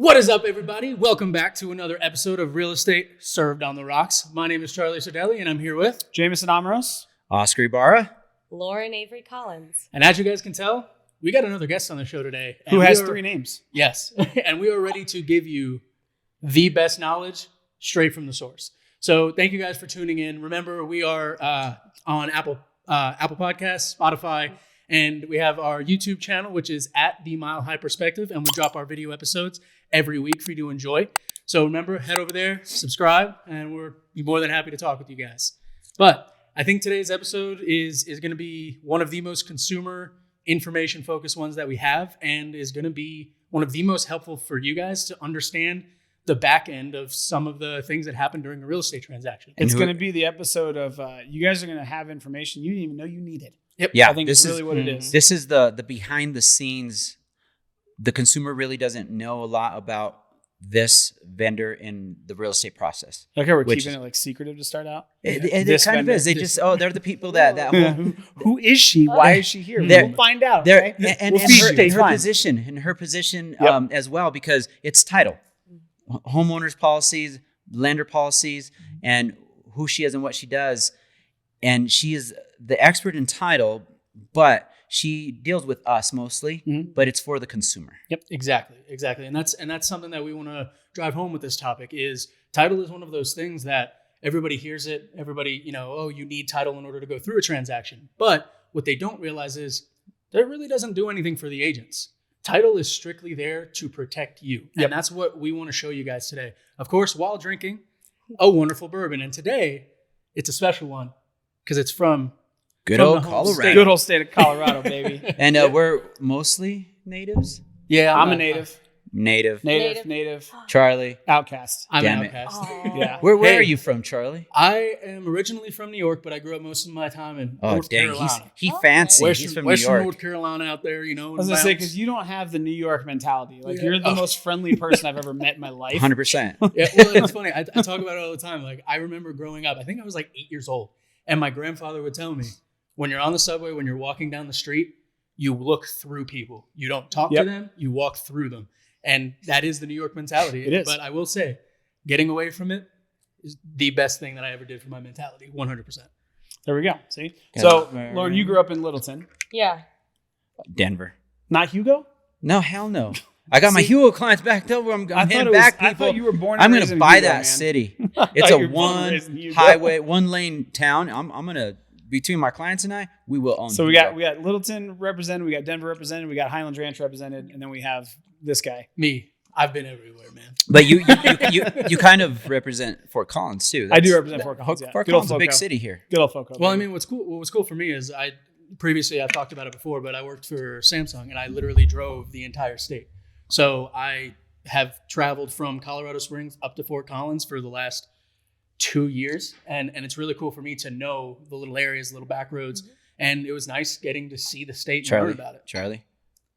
What is up, everybody? Welcome back to another episode of Real Estate Served on the Rocks. My name is Charlie Sardelli, and I'm here with Jameson Amaros, Oscar Ibarra, Lauren Avery Collins. And as you guys can tell, we got another guest on the show today. who has three names. Yes, and we are ready to give you the best knowledge straight from the source. So thank you guys for tuning in. Remember, we are on Apple Podcasts, Spotify, and we have our YouTube channel, which is at The Mile High Perspective, and we drop our video episodes every week for you to enjoy. So remember, head over there, subscribe, and we're more than happy to talk with you guys. But I think today's episode is going to be one of the most consumer information focused ones that we have, and is going to be one of the most helpful for you guys to understand the back end of some of the things that happen during a real estate transaction. It's going to be the episode of you guys are going to have information you didn't even know you needed. Yep. Yeah, I think this is really what it is. This is the behind the scenes. The consumer really doesn't know a lot about this vendor in the real estate process. Like how we're keeping it like secretive to start out. It kind of is. They just they're the people that who is she? Why is she here? We'll find out. Okay? We'll And her position as well, because it's title, homeowners policies, lender policies, and who she is and what she does. And she is the expert in title, but she deals with us mostly, but it's for the consumer. Yep, exactly. And that's something that we want to drive home with this topic. Is title is one of those things that everybody hears it. Everybody, you need title in order to go through a transaction. But what they don't realize is that really doesn't do anything for the agents. Title is strictly there to protect you. And that's what we want to show you guys today. Of course, while drinking a wonderful bourbon. And today, it's a special one because it's from good old Colorado. Good old state of Colorado, baby. And we're mostly natives. Yeah, I'm a native. Native. Charlie. Outcast. I'm Damn an it. outcast. Yeah. Where are you from, Charlie? I am originally from New York, but I grew up most of my time in North Carolina. He fancy. Western, He's from Western New York. North Carolina out there, I was going to say, because you don't have the New York mentality. Like, you're the most friendly person I've ever met in my life. 100%. Yeah, well, it's funny. I talk about it all the time. Like, I remember growing up, I think I was like 8 years old, and my grandfather would tell me, when you're on the subway, when you're walking down the street, you look through people. You don't talk to them, you walk through them. And that is the New York mentality. It is. But I will say, getting away from it is the best thing that I ever did for my mentality, 100%. There we go. See? So, Lauren, you grew up in Littleton. Yeah. Denver. Not Hugo? No, hell no. I got my Hugo clients backed over. I'm hitting back people. I thought you were born. I'm going to buy Hugo, that man. city. It's a one highway, one lane town. I'm going to, between my clients and I, we will own. So we got Littleton represented, we got Denver represented, we got Highlands Ranch represented, and then we have this guy. Me. I've been everywhere, man. But you kind of represent Fort Collins too. I do represent Fort Collins. Yeah. Fort Collins is a big city here. Good old Foco. Well, I mean, what was cool for me is I've talked about it before, but I worked for Samsung and I literally drove the entire state. So I have traveled from Colorado Springs up to Fort Collins for the last 2 years. And it's really cool for me to know the little areas, little back roads. And it was nice getting to see the state and learn about it. Charlie,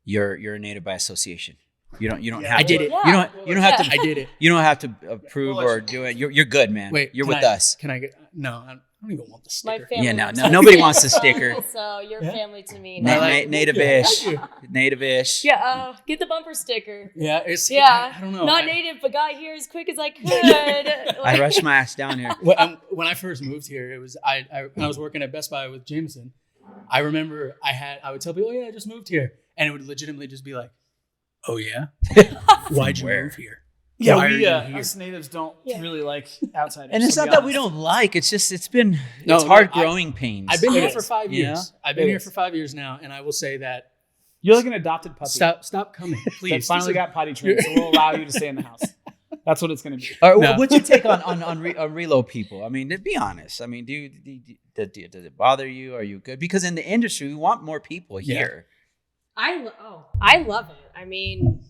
you're a native by association. You don't have I did it. Yeah. You don't have to I did it. You don't have to approve or do it. You're good, man. Wait, you're with us. Can I get I don't even want the sticker. My family. Yeah, no, nobody wants the sticker. So you're family to me. Native-ish. Native-ish. Yeah, get the bumper sticker. Yeah, I don't know. Not native, but got here as quick as I could. I rushed my ass down here. When I first moved here, it was when I was working at Best Buy with Jameson. I remember I would tell people, "Oh yeah, I just moved here," and it would legitimately just be like, "Oh yeah, why'd you move here?" Yeah, us natives don't really like outsiders. And it's not that we don't like. It's just it's hard growing pains. I've been here for 5 years. Yeah? I've been here for 5 years now, and I will say that you're like an adopted puppy. Stop coming, please. That finally got potty trained, so we'll allow you to stay in the house. That's what it's going to be. All right, what's your take on reload people? I mean, to be honest. I mean, does it bother you? Are you good? Because in the industry, we want more people here. I love it. I mean,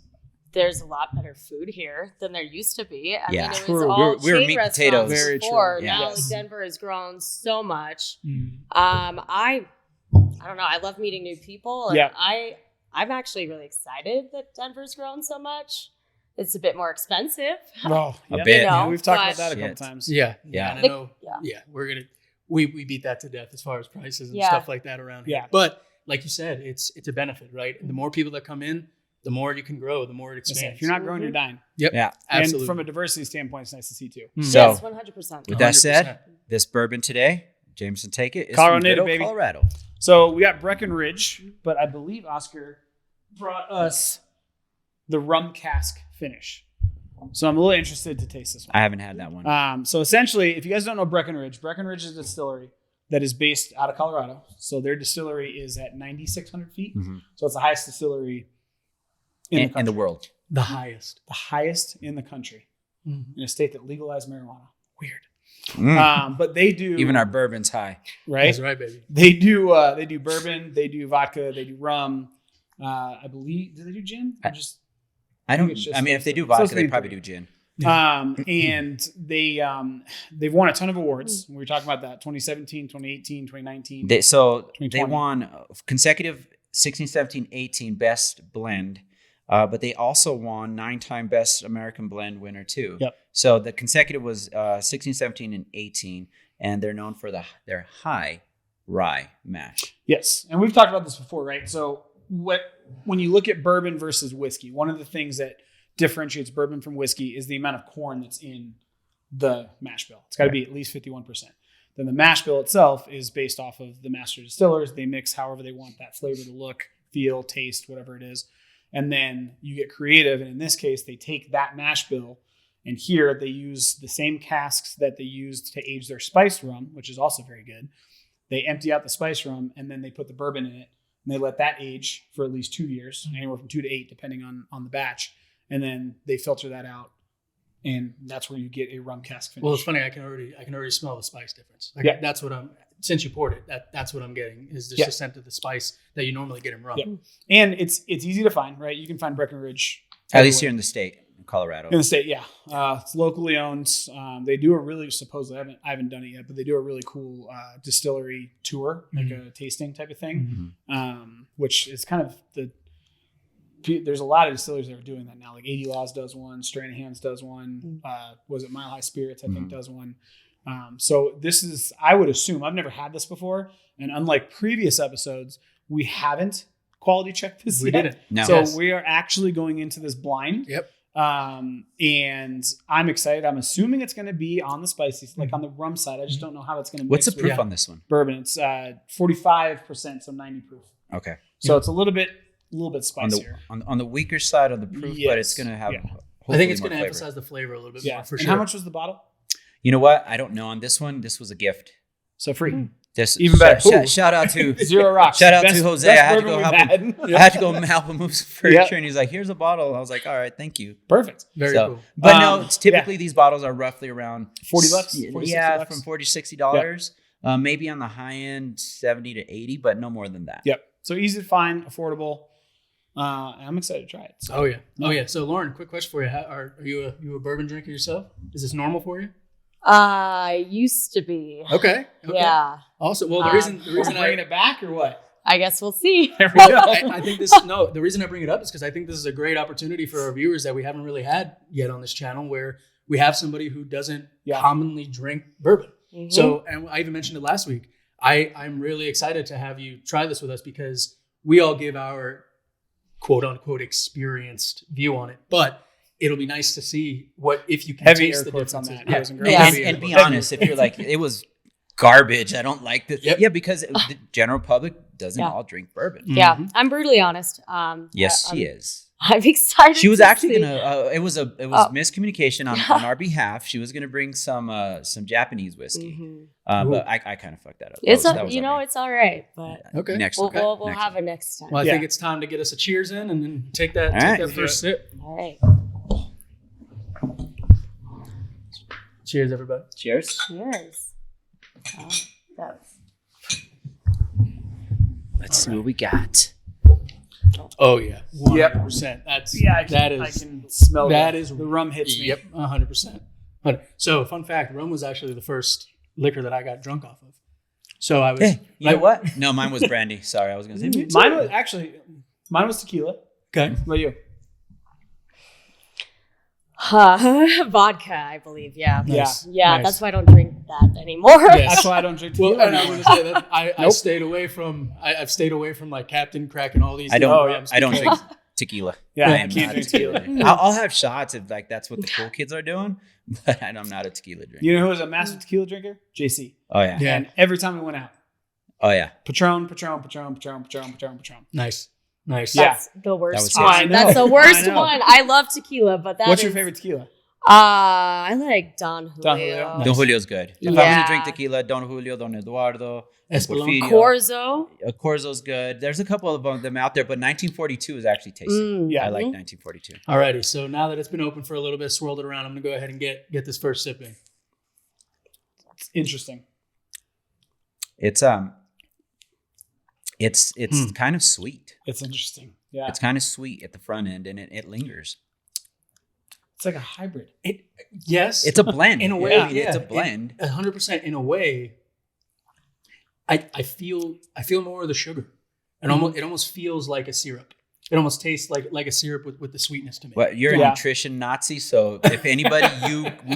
there's a lot better food here than there used to be. I mean, it was all we're chain meat restaurants potatoes. Very before. true. Now Yes. Denver has grown so much. Mm. I don't know. I love meeting new people. And Yeah. I'm actually really excited that Denver's grown so much. It's a bit more expensive. Oh, A yeah. bit. know, We've talked about but- that a couple times. Yeah. Yeah. And I know. Yeah. We're gonna we beat that to death as far as prices and Yeah. stuff like that around here. Yeah. But like you said, it's a benefit, right? And the more people that come in, the more you can grow, the more it expands. If you're not growing, you're dying. Yep. Yeah. Absolutely. And from a diversity standpoint, it's nice to see too. So Yes, 100%. with that 100%. said, this bourbon today, Jameson, take it. It's Colorado from good native, old baby. Colorado. So we got Breckenridge, but I believe Oscar brought us the rum cask finish. So I'm a little interested to taste this one. I haven't had that one. So essentially, if you guys don't know Breckenridge is a distillery that is based out of Colorado. So their distillery is at 9,600 feet. Mhm. So it's the highest distillery In the world. The highest. The highest in the country Mhm. in a state that legalized marijuana. Weird. Mm. But they do Even our bourbon's high. right. That's right, baby. They do bourbon, they do vodka, they do rum. I believe do they do gin? Or just I don't. it's just I mean, if they do it's supposed vodka, to be they probably three. do gin. And they've won a ton of awards. We were talking about that 2017, 2018, 2019. They 2020. won consecutive 16, 17, 18 best blend, but they also won 9-time best American blend winner too. Yep. So the consecutive was 16, 17, and 18, and they're known for their high rye mash. Yes, and we've talked about this before, right? So when you look at bourbon versus whiskey, one of the things that differentiates bourbon from whiskey is the amount of corn that's in the mash bill. It's got to be at least 51%. Then the mash bill itself is based off of the master distillers. They mix however they want that flavor to look, feel, taste, whatever it is. And then you get creative. And in this case, they take that mash bill, and here they use the same casks that they used to age their spiced rum, which is also very good. They empty out the spiced rum, and then they put the bourbon in it, and they let that age for at least 2 years, anywhere from 2 to 8, depending on the batch. And then they filter that out, and that's where you get a rum cask finish. Well, it's funny. I can already smell the spice difference. Like, Yeah. That's what since you poured it, that's what I'm getting is just Yeah. a scent of the spice that you normally get in rum. Yeah. And it's easy to find, right? You can find Breckenridge At least everywhere. here in the state, in Colorado. In the state, yeah. It's locally owned. They do a really, supposedly, I haven't done it yet, but they do a really cool distillery tour, like a tasting type of thing, which is kind of there's a lot of distilleries that are doing that now. Like 80 Laws does one, Stranahan's does one. Was it Mile High Spirits, I think, does one. So this is, I would assume, I've never had this before. And unlike previous episodes, we haven't quality checked this We yet. didn't. No. So Yes. we are actually going into this blind. Yep. And I'm excited. I'm assuming it's going to be on the spicy, like on the rum side. I just don't know how it's going to mix What's the with proof Yeah. on this one? bourbon. It's 45%, so 90 proof. Okay. So it's a little bit On spicier. the weaker side of the proof, but it's Yes. going to have. Yeah. I think it's hopefully going to more emphasize the flavor a little bit Yeah. more for And sure. how much was the bottle? You know what? I don't know on this one. This was a gift. So free. This Even better. Shout out to Zero rocks. Shout out Best- to Jose. best I had to bourbon go we've help him. had. I had to go help him move some furniture, Yeah. and he's like, "Here's a bottle." I was like, "All right, thank you." Perfect. Very So- cool. But no, it's yeah. typically these bottles are roughly around $40, 40, yeah, $60. from $40 to $60. Maybe on the high end, 70 to 80, but no more than that. Yep. So easy to find, affordable. I'm excited to try it. So. Oh yeah. So Lauren, quick question for you: Are you a bourbon drinker yourself? Is this normal for you? I used to be. Okay. Yeah. Also, well, the Um, reason Bringing it back or what? I guess we'll see. There we go. I think the reason I bring it up is because I think this is a great opportunity for our viewers that we haven't really had yet on this channel, where we have somebody who doesn't commonly drink bourbon. Mhm. So, and I even mentioned it last week. I'm really excited to have you try this with us because we all give our quote unquote experienced view on it, but it'll be nice to see what if you can Heavy taste air the quotes on differences. that, guys and girls. Yeah. And, and be honest, if you're like, it was garbage, I don't like this. Yep. Yeah, because the general public doesn't Yeah. all drink bourbon. Yeah, Mhm. I'm brutally honest. Yes, I'm- she is. I'm excited. She was to actually see. gonna. It was miscommunication on our behalf. She was gonna bring some Japanese whiskey, Mhm. but I kind of fucked that up. It's That was you on know me. it's all right, but Okay. Next, we'll okay. we'll Next have one. it next time. Well, I Yeah. think it's time to get us a cheers in and then take that All right. first sip. All right. Cheers, everybody. Cheers. Cheers. That's Let's see what we got. Oh yeah, 100%. That's I can smell that the, is- the rum hits me. Yep, 100%. But so, fun fact: rum was actually the first liquor that I got drunk off of. So I was. Hey, you know what? No, mine was brandy. Sorry, I was gonna say Mine was tequila. Okay. What about you? vodka, I believe. Yeah. Nice. Yeah, Nice. that's why I don't drink that anymore. Yes. That's why I don't drink tequila Well, and I anymore. was gonna say that I Nope. stayed away from. I've stayed away from like Captain Crack and all these. I don't. different rums I don't because- drink tequila. Yeah, I I am can't not drink a tequila tequila. drinker. I'll have shots if like that's what the cool kids are doing, but I'm not a tequila drinker. You know who was a massive tequila drinker? JC. Oh yeah. Yeah. And every time we went out, Oh yeah. Patron. Nice. That's the worst That was his. one. That's the worst I know. one. I love tequila, but that What's your is- favorite tequila? I like Don Julio. Don Julio. Don Julio's good. If I was Yeah. to drink tequila, Don Julio, Don Eduardo, Espolón. Porfirio. Corzo. Corzo's good. There's a couple of them out there, but 1942 is actually tasty. Yeah. I like Mhm. 1942. Alrighty, so now that it's been open for a little bit, swirled it around, I'm gonna go ahead and get this first sip in. It's interesting. It's kind of sweet. It's interesting. Yeah. It's kind of sweet at the front end, and it lingers. It's like a hybrid. Yes, It's a blend. in a way. I mean, Yeah, it's a blend. 100% in a way. I feel more of the sugar, and it almost feels like a syrup. It almost tastes like a syrup with the sweetness to me. Well, you're Yeah. a nutrition Nazi, so if anybody,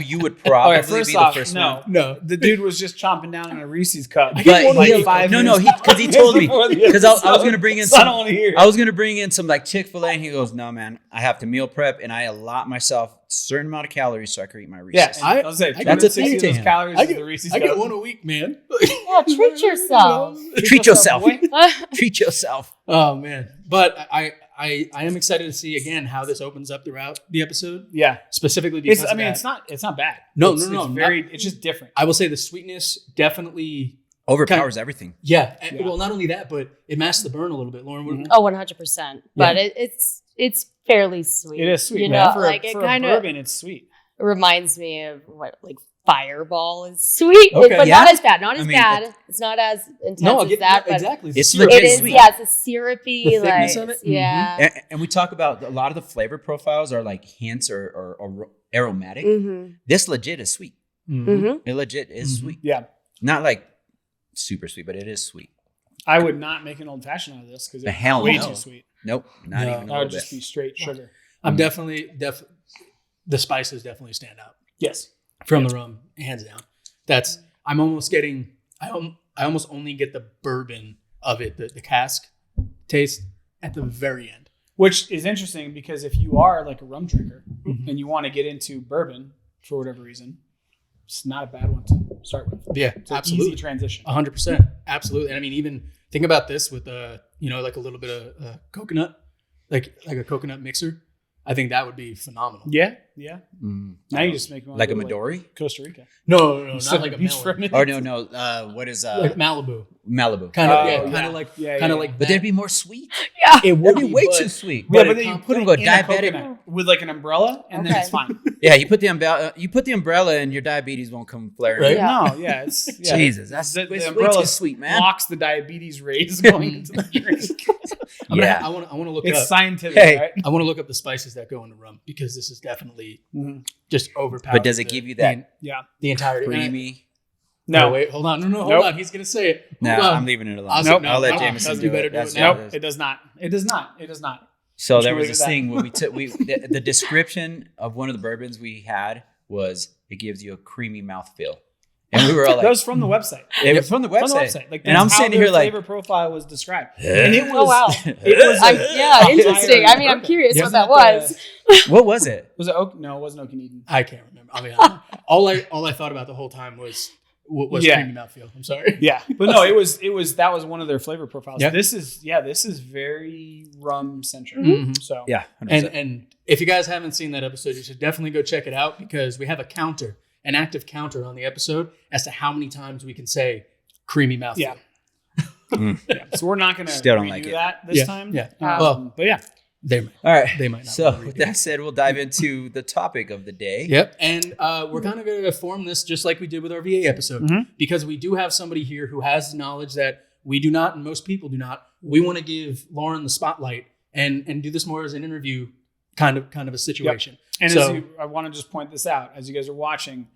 you would probably Okay, first be off, the first no. one. No, The dude was just chomping down on a Reese's cup. I But get like he- 5 no, minutes because he told me before the because I was episode. going to bring in So I don't some. want to hear it. I was going to bring in some like Chick-fil-A, and he goes, "No, man, I have to meal prep, and I allot myself a certain amount of calories so I can eat my Reese's." Yeah, I- I'll say that's a thing 260 to of those him. calories I is get- the Reese's I get cup. one a week, man. Yeah, treat yourself. Treat yourself. boy. Treat yourself. Oh man, but I am excited to see again how this opens up throughout the episode, Yeah, specifically because it's. I mean, of that. it's not bad. No, It's very. It's just different. I will say the sweetness definitely. Overpowers everything. Yeah. Yeah. Well, not only that, but it masks the burn a little bit, Lauren. Mhm. Oh, 100%. But it's fairly sweet. It is sweet. You man. know, for like a, it for kind a of bourbon, it's sweet. reminds me of what like Fireball is sweet, Okay. but Yeah. not as bad. Not as I mean, bad. It's not as intense No, I as get that. But exactly. It's syrup. legit it is. sweet. Yeah, it's a syrupy The like. thickness of it? Yeah. And we talk about a lot of the flavor profiles are like hints or aromatic. Mm-hmm. This legit is sweet. Mhm. Mm-hmm. It legit is Mhm. sweet. Yeah, Not like super sweet, but it is sweet. I would not make an old fashioned out of this because The it's hell way no. too sweet. Nope, not No. even a That little would bit. just be straight sugar. I'm definitely the spices definitely stand out Yes. from the rum, hands down. I'm almost getting. I almost only get the bourbon of it, the cask taste at the very end. Which is interesting because if you are like a rum drinker Mhm. and you want to get into bourbon for whatever reason, it's not a bad one to start with. Yeah, It's an absolutely. easy transition. 100%, absolutely. And I mean, even think about this with like a little bit of coconut, like a coconut mixer. I think that would be phenomenal. Yeah. Mm. Now you just make me want Like to a go to, Midori? Costa Rica. No, not Sit on like the a beach for a melon. minute. Or no. What is Like Malibu, Malibu? kind of, Oh, yeah, yeah. kind of like, Yeah, kind of yeah. like. But that. they'd be more sweet. it would That'd be be way but- too sweet. Yeah, But but it then you comp- put it I'm going in a diabetic. coconut with like an umbrella, and then Okay. it's fine. Yeah, you put the umbrella, and your diabetes won't come flaring. Right? Yeah. No, yeah, it's yeah. Jesus, that's The way too umbrella sweet, man. blocks the diabetes rays going into the drink. Yeah. I want to look It's up. scientific, Hey. right? I want to look up the spices that go into rum because this is definitely Mhm. just overpowered. But does it give you that Yeah. the entirety? creamy? No. wait, hold on. No, hold Nope. on. He's gonna say it. No, Hold on. I'm leaving it alone. Awesome. I'll let No, Jameson you do better it. do That's it now. what Nope, it is. it does not. It does not. It does not. So Just there leave was it this at that. thing when the description of one of the bourbons we had was it gives you a creamy mouthfeel, and we were all That like, was from the website. it was from the From website. the website. Like, And I'm that's how sitting their here like, flavor profile was described. Yeah. And it was, Oh, wow. It was Yeah, interesting. I mean, I'm curious what that was. what was it? Was it oak? No, it wasn't Oak and Eden. I can't remember. I'll be honest. all I thought about the whole time was Yeah. creamy mouthfeel. I'm sorry. Yeah, but no, it was that was one of their flavor profiles. Yeah. This is very rum centric. Mhm. So Yeah, 100%. And if you guys haven't seen that episode, you should definitely go check it out because we have a counter, an active counter on the episode as to how many times we can say creamy mouthfeel. Yeah. Mm. yeah, so we're not going to Still don't redo like it. that this Yeah, time. yeah. Well, but yeah, They might. All right. They might not So wanna redo with it. that said, we'll dive into the topic of the day. Yep. And we're kind of going to form this just like we did with our VA episode Mhm. because we do have somebody here who has knowledge that we do not and most people do not. We want to give Lauren the spotlight and do this more as an interview kind of a situation. and So- I want to just point this out as you guys are watching.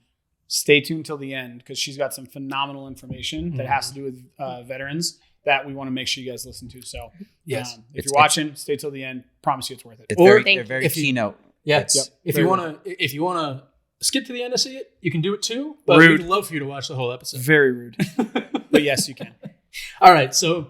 Stay tuned till the end because she's got some phenomenal information that has to do with veterans that we want to make sure you guys listen to. So Yes. if It's- you're watching, stay till the end. Promise you it's worth it. It's Or very, thank they're very if you- keynote. Yeah. It's- Yep. If Very you want to skip to the end to see it, you can do it too. But Rude. we'd love for you to watch the whole episode. Very rude, but yes, you can. All right. So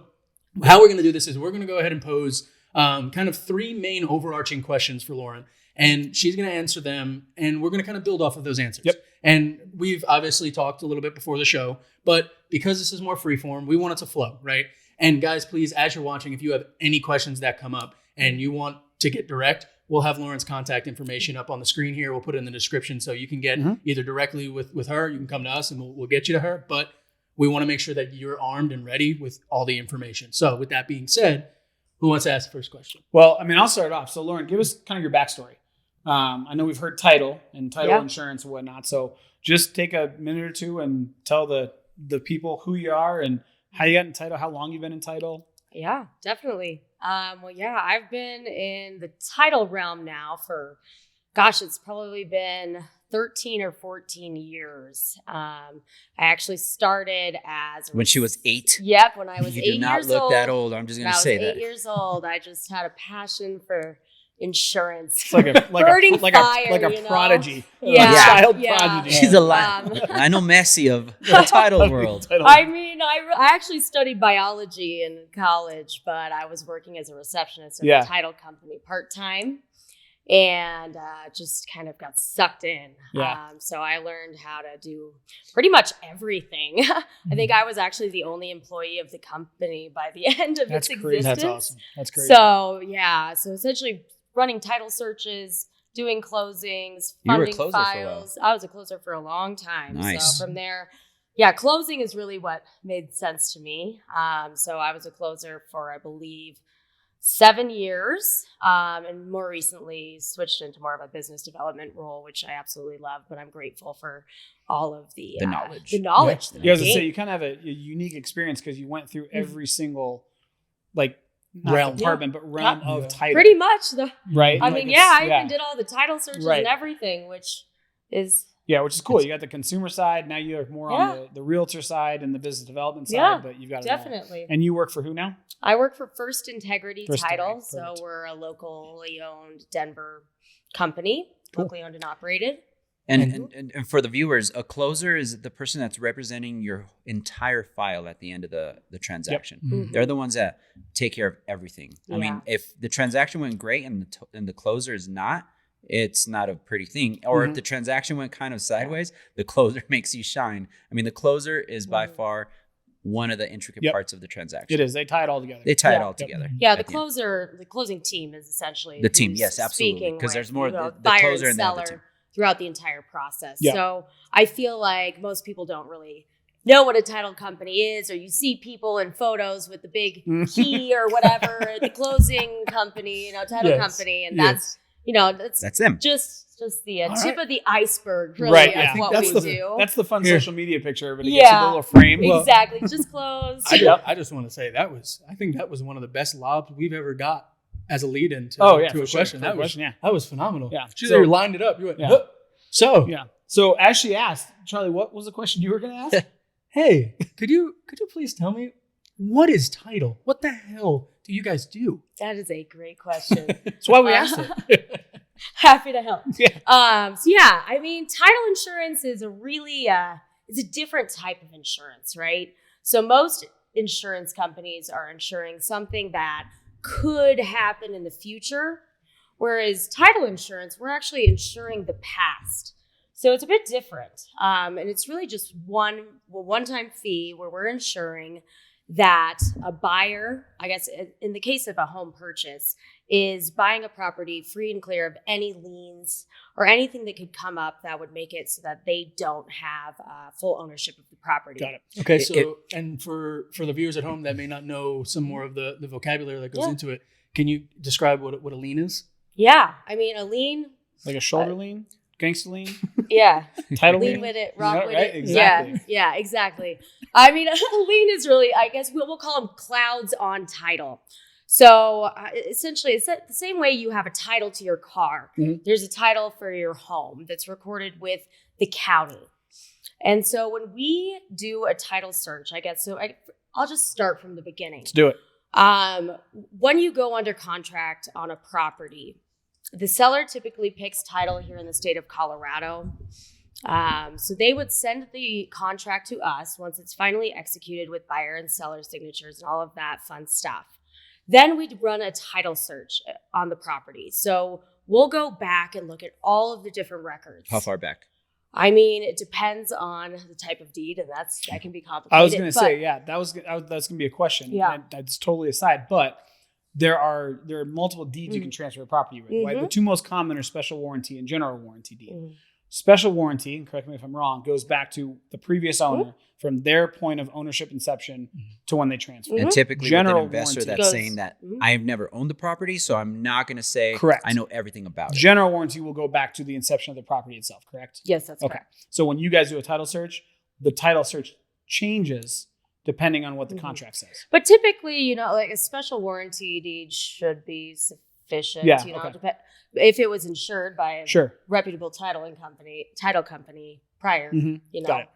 how we're going to do this is we're going to go ahead and pose kind of 3 main overarching questions for Lauren. And she's going to answer them, and we're going to kind of build off of those answers. Yep. And we've obviously talked a little bit before the show, but because this is more freeform, we want it to flow, right? And guys, please, as you're watching, if you have any questions that come up and you want to get direct, we'll have Lauren's contact information up on the screen here. We'll put it in the description so you can get either directly with her, you can come to us and we'll get you to her. But we want to make sure that you're armed and ready with all the information. So with that being said, who wants to ask the first question? Well, I mean, I'll start off. So Lauren, give us kind of your backstory. I know we've heard title and title insurance and whatnot. So just take a minute or two and tell the people who you are and how you got in title, how long you've been in title. Yeah, definitely. I've been in the title realm now for, it's probably been 13 or 14 years. I actually started as when she was 8. Yep, when I was you 8 years old. You do not look that old. I'm just going to say that. When I was 8 years old, I just had a passion for insurance. It's like a prodigy. Child prodigy. She's a I know Messi of the title world. I mean, I actually studied biology in college, but I was working as a receptionist at a title company part-time. And just kind of got sucked in. So I learned how to do pretty much everything. I think I was actually the only employee of the company by the end of its existence. That's awesome. That's great. So essentially running title searches, doing closings, funding files. I was a closer for a long time. Nice. So from there, closing is really what made sense to me. So I was a closer for, I believe, 7 years, and more recently switched into more of a business development role, which I absolutely love, but I'm grateful for all of the knowledge. I was going to say, you kind of have a unique experience because you went through every single, department, but realm of title. Pretty much. Right? I mean, I even did all the title searches and everything, which is... Yeah, which is cool. You got the consumer side. Now you're more on the realtor side and the business development side, but you've got it definitely. And you work for who now? I work for First Integrity Title. So we're a locally owned Denver company, locally owned and operated. And for the viewers, a closer is the person that's representing your entire file at the end of the transaction. Yep. Mm-hmm. They're the ones that take care of everything. I mean, if the transaction went great and the closer is not, it's not a pretty thing. Or if the transaction went kind of sideways, the closer makes you shine. I mean, the closer is by far one of the intricate parts of the transaction. It is. They tie it all together. Together. Yeah, the closing team is essentially the team. Yes, absolutely. Because there's more the buyer closer and seller the team throughout the entire process. Yeah. So I feel like most people don't really know what a title company is, or you see people in photos with the big key or whatever, the closing company, title company, and that's them. Just the tip of the iceberg, really, of what we do. That's the fun social media picture. Everybody gets a little frame. Exactly. Just close. I just want to say I think that was one of the best lobs we've ever got as a lead in to a question. That was phenomenal. Yeah. She lined it up. You went, So as she asked, Charlie, what was the question you were going to ask? Hey, could you please tell me, what is title? What the hell do you guys do? That is a great question. That's why we asked it. Happy to help. I mean, title insurance is it's a different type of insurance, right? So most insurance companies are insuring something that could happen in the future, whereas title insurance, we're actually insuring the past. So it's a bit different. And it's really just one-time fee where we're insuring that a buyer, I guess in the case of a home purchase, is buying a property free and clear of any liens or anything that could come up that would make it so that they don't have full ownership of the property. Got it. Okay, so and for the viewers at home that may not know some more of the vocabulary that goes into it, can you describe what a lien is? Yeah, I mean, a lien... Like a shoulder lien? Gangster lien? Yeah. Title lean lien? with it, rock with right? it. Exactly. Yeah, exactly. I mean, a lien is really, I guess we'll call them clouds on title. So essentially, it's the same way you have a title to your car. Mm-hmm. There's a title for your home that's recorded with the county. And so when we do a title search, I guess, I'll just start from the beginning. Let's do it. When you go under contract on a property, the seller typically picks title here in the state of Colorado. So they would send the contract to us once it's finally executed with buyer and seller signatures and all of that fun stuff. Then we'd run a title search on the property. So we'll go back and look at all of the different records. How far back? I mean, it depends on the type of deed, and that can be complicated. I was going to say, that's going to be a question. Yeah. That's totally aside, but there are multiple deeds you can transfer a property with. Right? The two most common are special warranty and general warranty deed. Special warranty, and correct me if I'm wrong, goes back to the previous owner from their point of ownership inception to when they transfer. And typically General with an investor warranty that's saying that I've never owned the property, so I'm not going to say Correct. I know everything about it. General warranty will go back to the inception of the property itself, correct? Yes, that's Okay. correct. So when you guys do a title search, the title search changes depending on what the contract says. But typically, like a special warranty deed should be sufficient. Yeah, Okay. If it was insured by a reputable title company prior, Got it.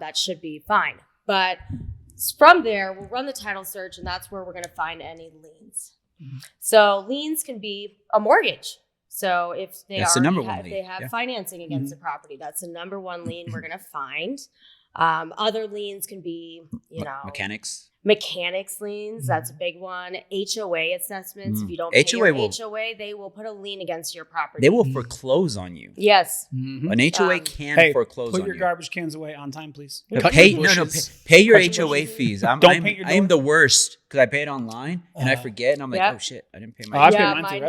That should be fine. But from there, we'll run the title search, and that's where we're going to find any liens. So liens can be a mortgage. So if they That's the number one lien. they have financing against the property, that's the number one lien we're going to find. Other liens can be, mechanics liens. That's a big one. HOA assessments. If you don't pay your HOA, they will put a lien against your property. They will foreclose on you. Yes. An HOA can foreclose on you. Put your garbage cans away on time, please. Pay your HOA fees. I'm the worst because I pay it online and I forget and I'm like, oh shit, I didn't pay my.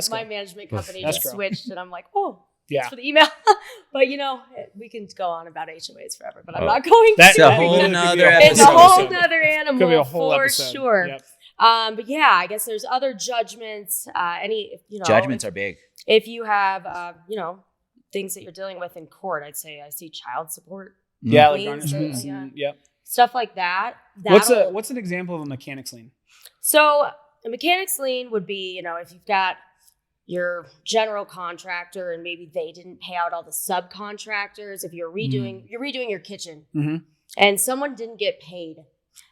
My management company just switched, and I'm like, thanks for the email. But we can go on about HOAs forever, but I'm not going to. That's a whole nother episode. It's a whole nother animal. Could be a whole for episode. Sure. Yep. But yeah, I guess there's other judgments. Judgments are big. If you have, things that you're dealing with in court, I see child support. Yeah, like liens, garnishments. Yep. Stuff like that. What's an example of a mechanics lien? So a mechanics lien would be, if you've got your general contractor and maybe they didn't pay out all the subcontractors. If you're redoing your kitchen and someone didn't get paid,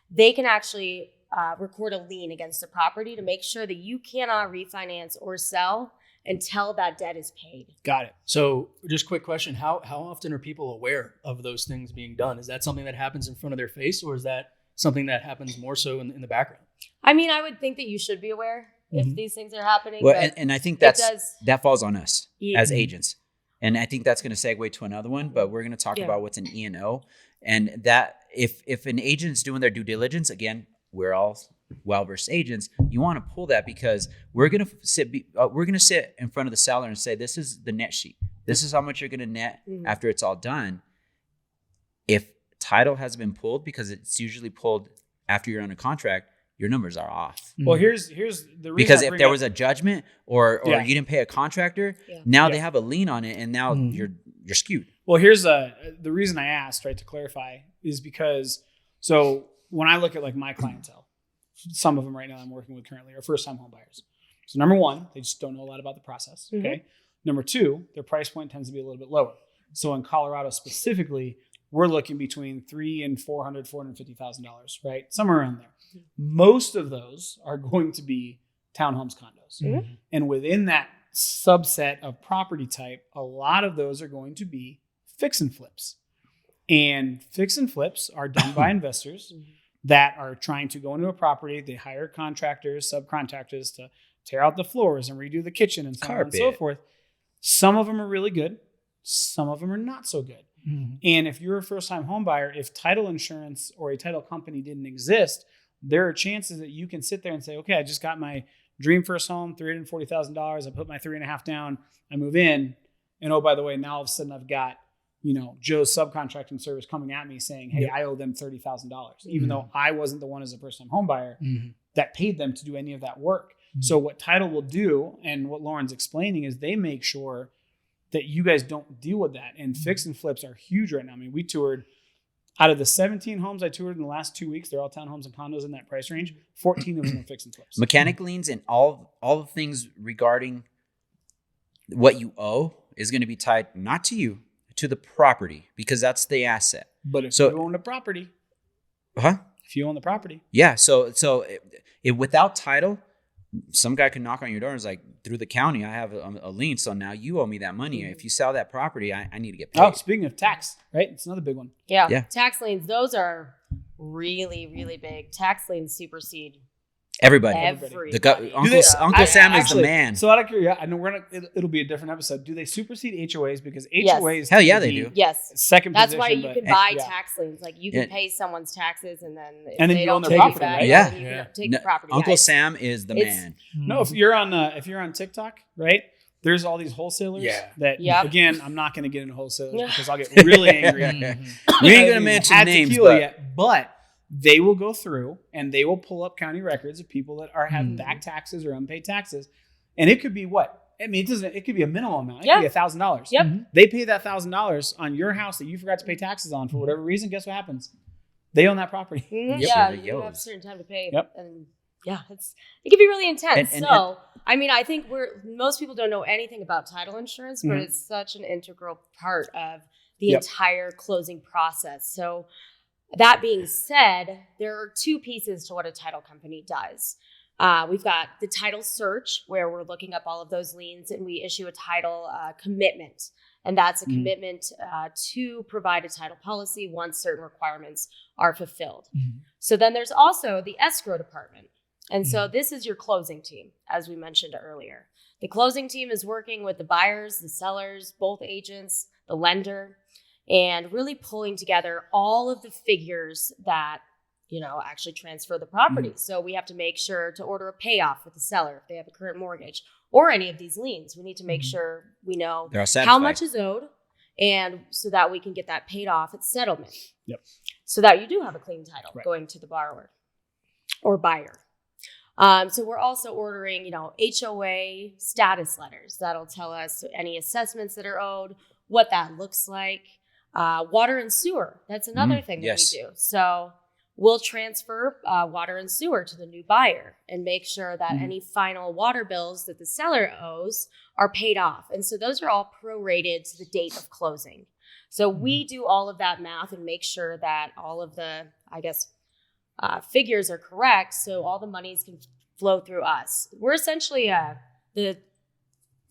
they can actually record a lien against the property to make sure that you cannot refinance or sell until that debt is paid. Got it. So just quick question. How often are people aware of those things being done? Is that something that happens in front of their face, or is that something that happens more so in the background? I mean, I would think that you should be aware if these things are happening. Well, and I think that falls on us as agents. And I think that's going to segue to another one, but we're going to talk about what's an E&O. And that if an agent's doing their due diligence, again, we're all well-versed agents, you want to pull that because we're going to sit in front of the seller and say, this is the net sheet. This is how much you're going to net after it's all done. If title has been pulled, because it's usually pulled after you're on a contract, your numbers are off. Well, here's the reason. Because if there was a judgment or you didn't pay a contractor, now they have a lien on it, and now you're skewed. Well, here's the reason I asked, right, to clarify, is because when I look at like my clientele, some of them right now I'm working with currently are first-time home buyers. So number one, they just don't know a lot about the process. Okay. Number two, their price point tends to be a little bit lower. So in Colorado specifically, we're looking between $300,000 and $450,000, right? Somewhere around there. Most of those are going to be townhomes, condos. And within that subset of property type, a lot of those are going to be fix and flips. And fix and flips are done by investors that are trying to go into a property. They hire contractors, subcontractors to tear out the floors and redo the kitchen and so on and so forth. Some of them are really good. Some of them are not so good. And if you're a first-time home buyer, if title insurance or a title company didn't exist, there are chances that you can sit there and say, okay, I just got my dream first home, $340,000. I put my 3.5 down. I move in. And oh, by the way, now all of a sudden I've got, Joe's subcontracting service coming at me saying, hey, I owe them $30,000, even though I wasn't the one as a first-time home buyer that paid them to do any of that work. So what title will do, and what Lauren's explaining, is they make sure that you guys don't deal with that. And fix and flips are huge right now. I mean, we toured, out of the 17 homes I toured in the last 2 weeks, they're all townhomes and condos in that price range. 14 of them are fix and flips. Mechanic liens and all the things regarding what you owe is going to be tied not to you, to the property, because that's the asset. But if you own the property, if you own the property, So without title, some guy can knock on your door and is like, through the county, I have a lien, so now you owe me that money. If you sell that property, I need to get paid. Oh, speaking of tax, right? It's another big one. Yeah. Tax liens, those are really, really big. Tax liens supersede Everybody. Everybody. Uncle Sam is the man. So out of curiosity, I know it'll be a different episode. Do they supersede HOAs? Because HOAs, hell yeah, they do. Yes, second. That's position, why you can buy tax liens. Like you can pay someone's taxes, and then if then they you don't own their take property, that, right? Yeah. then you can take the property. Uncle Sam is the man. No, if you're on TikTok, right? There's all these wholesalers that again, I'm not going to get into wholesalers because I'll get really angry. We ain't gonna mention names, but they will go through and they will pull up county records of people that have back taxes or unpaid taxes, and it could be what? I mean, it could be a minimum amount. It could be $1,000. Yep. They pay that $1,000 on your house that you forgot to pay taxes on for whatever reason. Guess what happens? They own that property. Mm-hmm. Yep. Yeah, you have a certain time to pay. Yep. And it can be really intense. And I mean, I think most people don't know anything about title insurance, but it's such an integral part of the entire closing process. So that being said, there are two pieces to what a title company does. We've got the title search, where we're looking up all of those liens, and we issue a title commitment. And that's a commitment to provide a title policy once certain requirements are fulfilled. So then there's also the escrow department. And so this is your closing team, as we mentioned earlier. The closing team is working with the buyers, the sellers, both agents, the lender, and really pulling together all of the figures that, actually transfer the property. So we have to make sure to order a payoff with the seller if they have a current mortgage or any of these liens. We need to make sure we know how much is owed, and so that we can get that paid off at settlement. Yep. So that you do have a clean title going to the borrower or buyer. So we're also ordering, HOA status letters. That'll tell us any assessments that are owed, what that looks like. Water and sewer. That's another thing that we do. So we'll transfer water and sewer to the new buyer and make sure that any final water bills that the seller owes are paid off. And so those are all prorated to the date of closing. So we do all of that math and make sure that all of the, figures are correct, so all the monies can flow through us. We're essentially the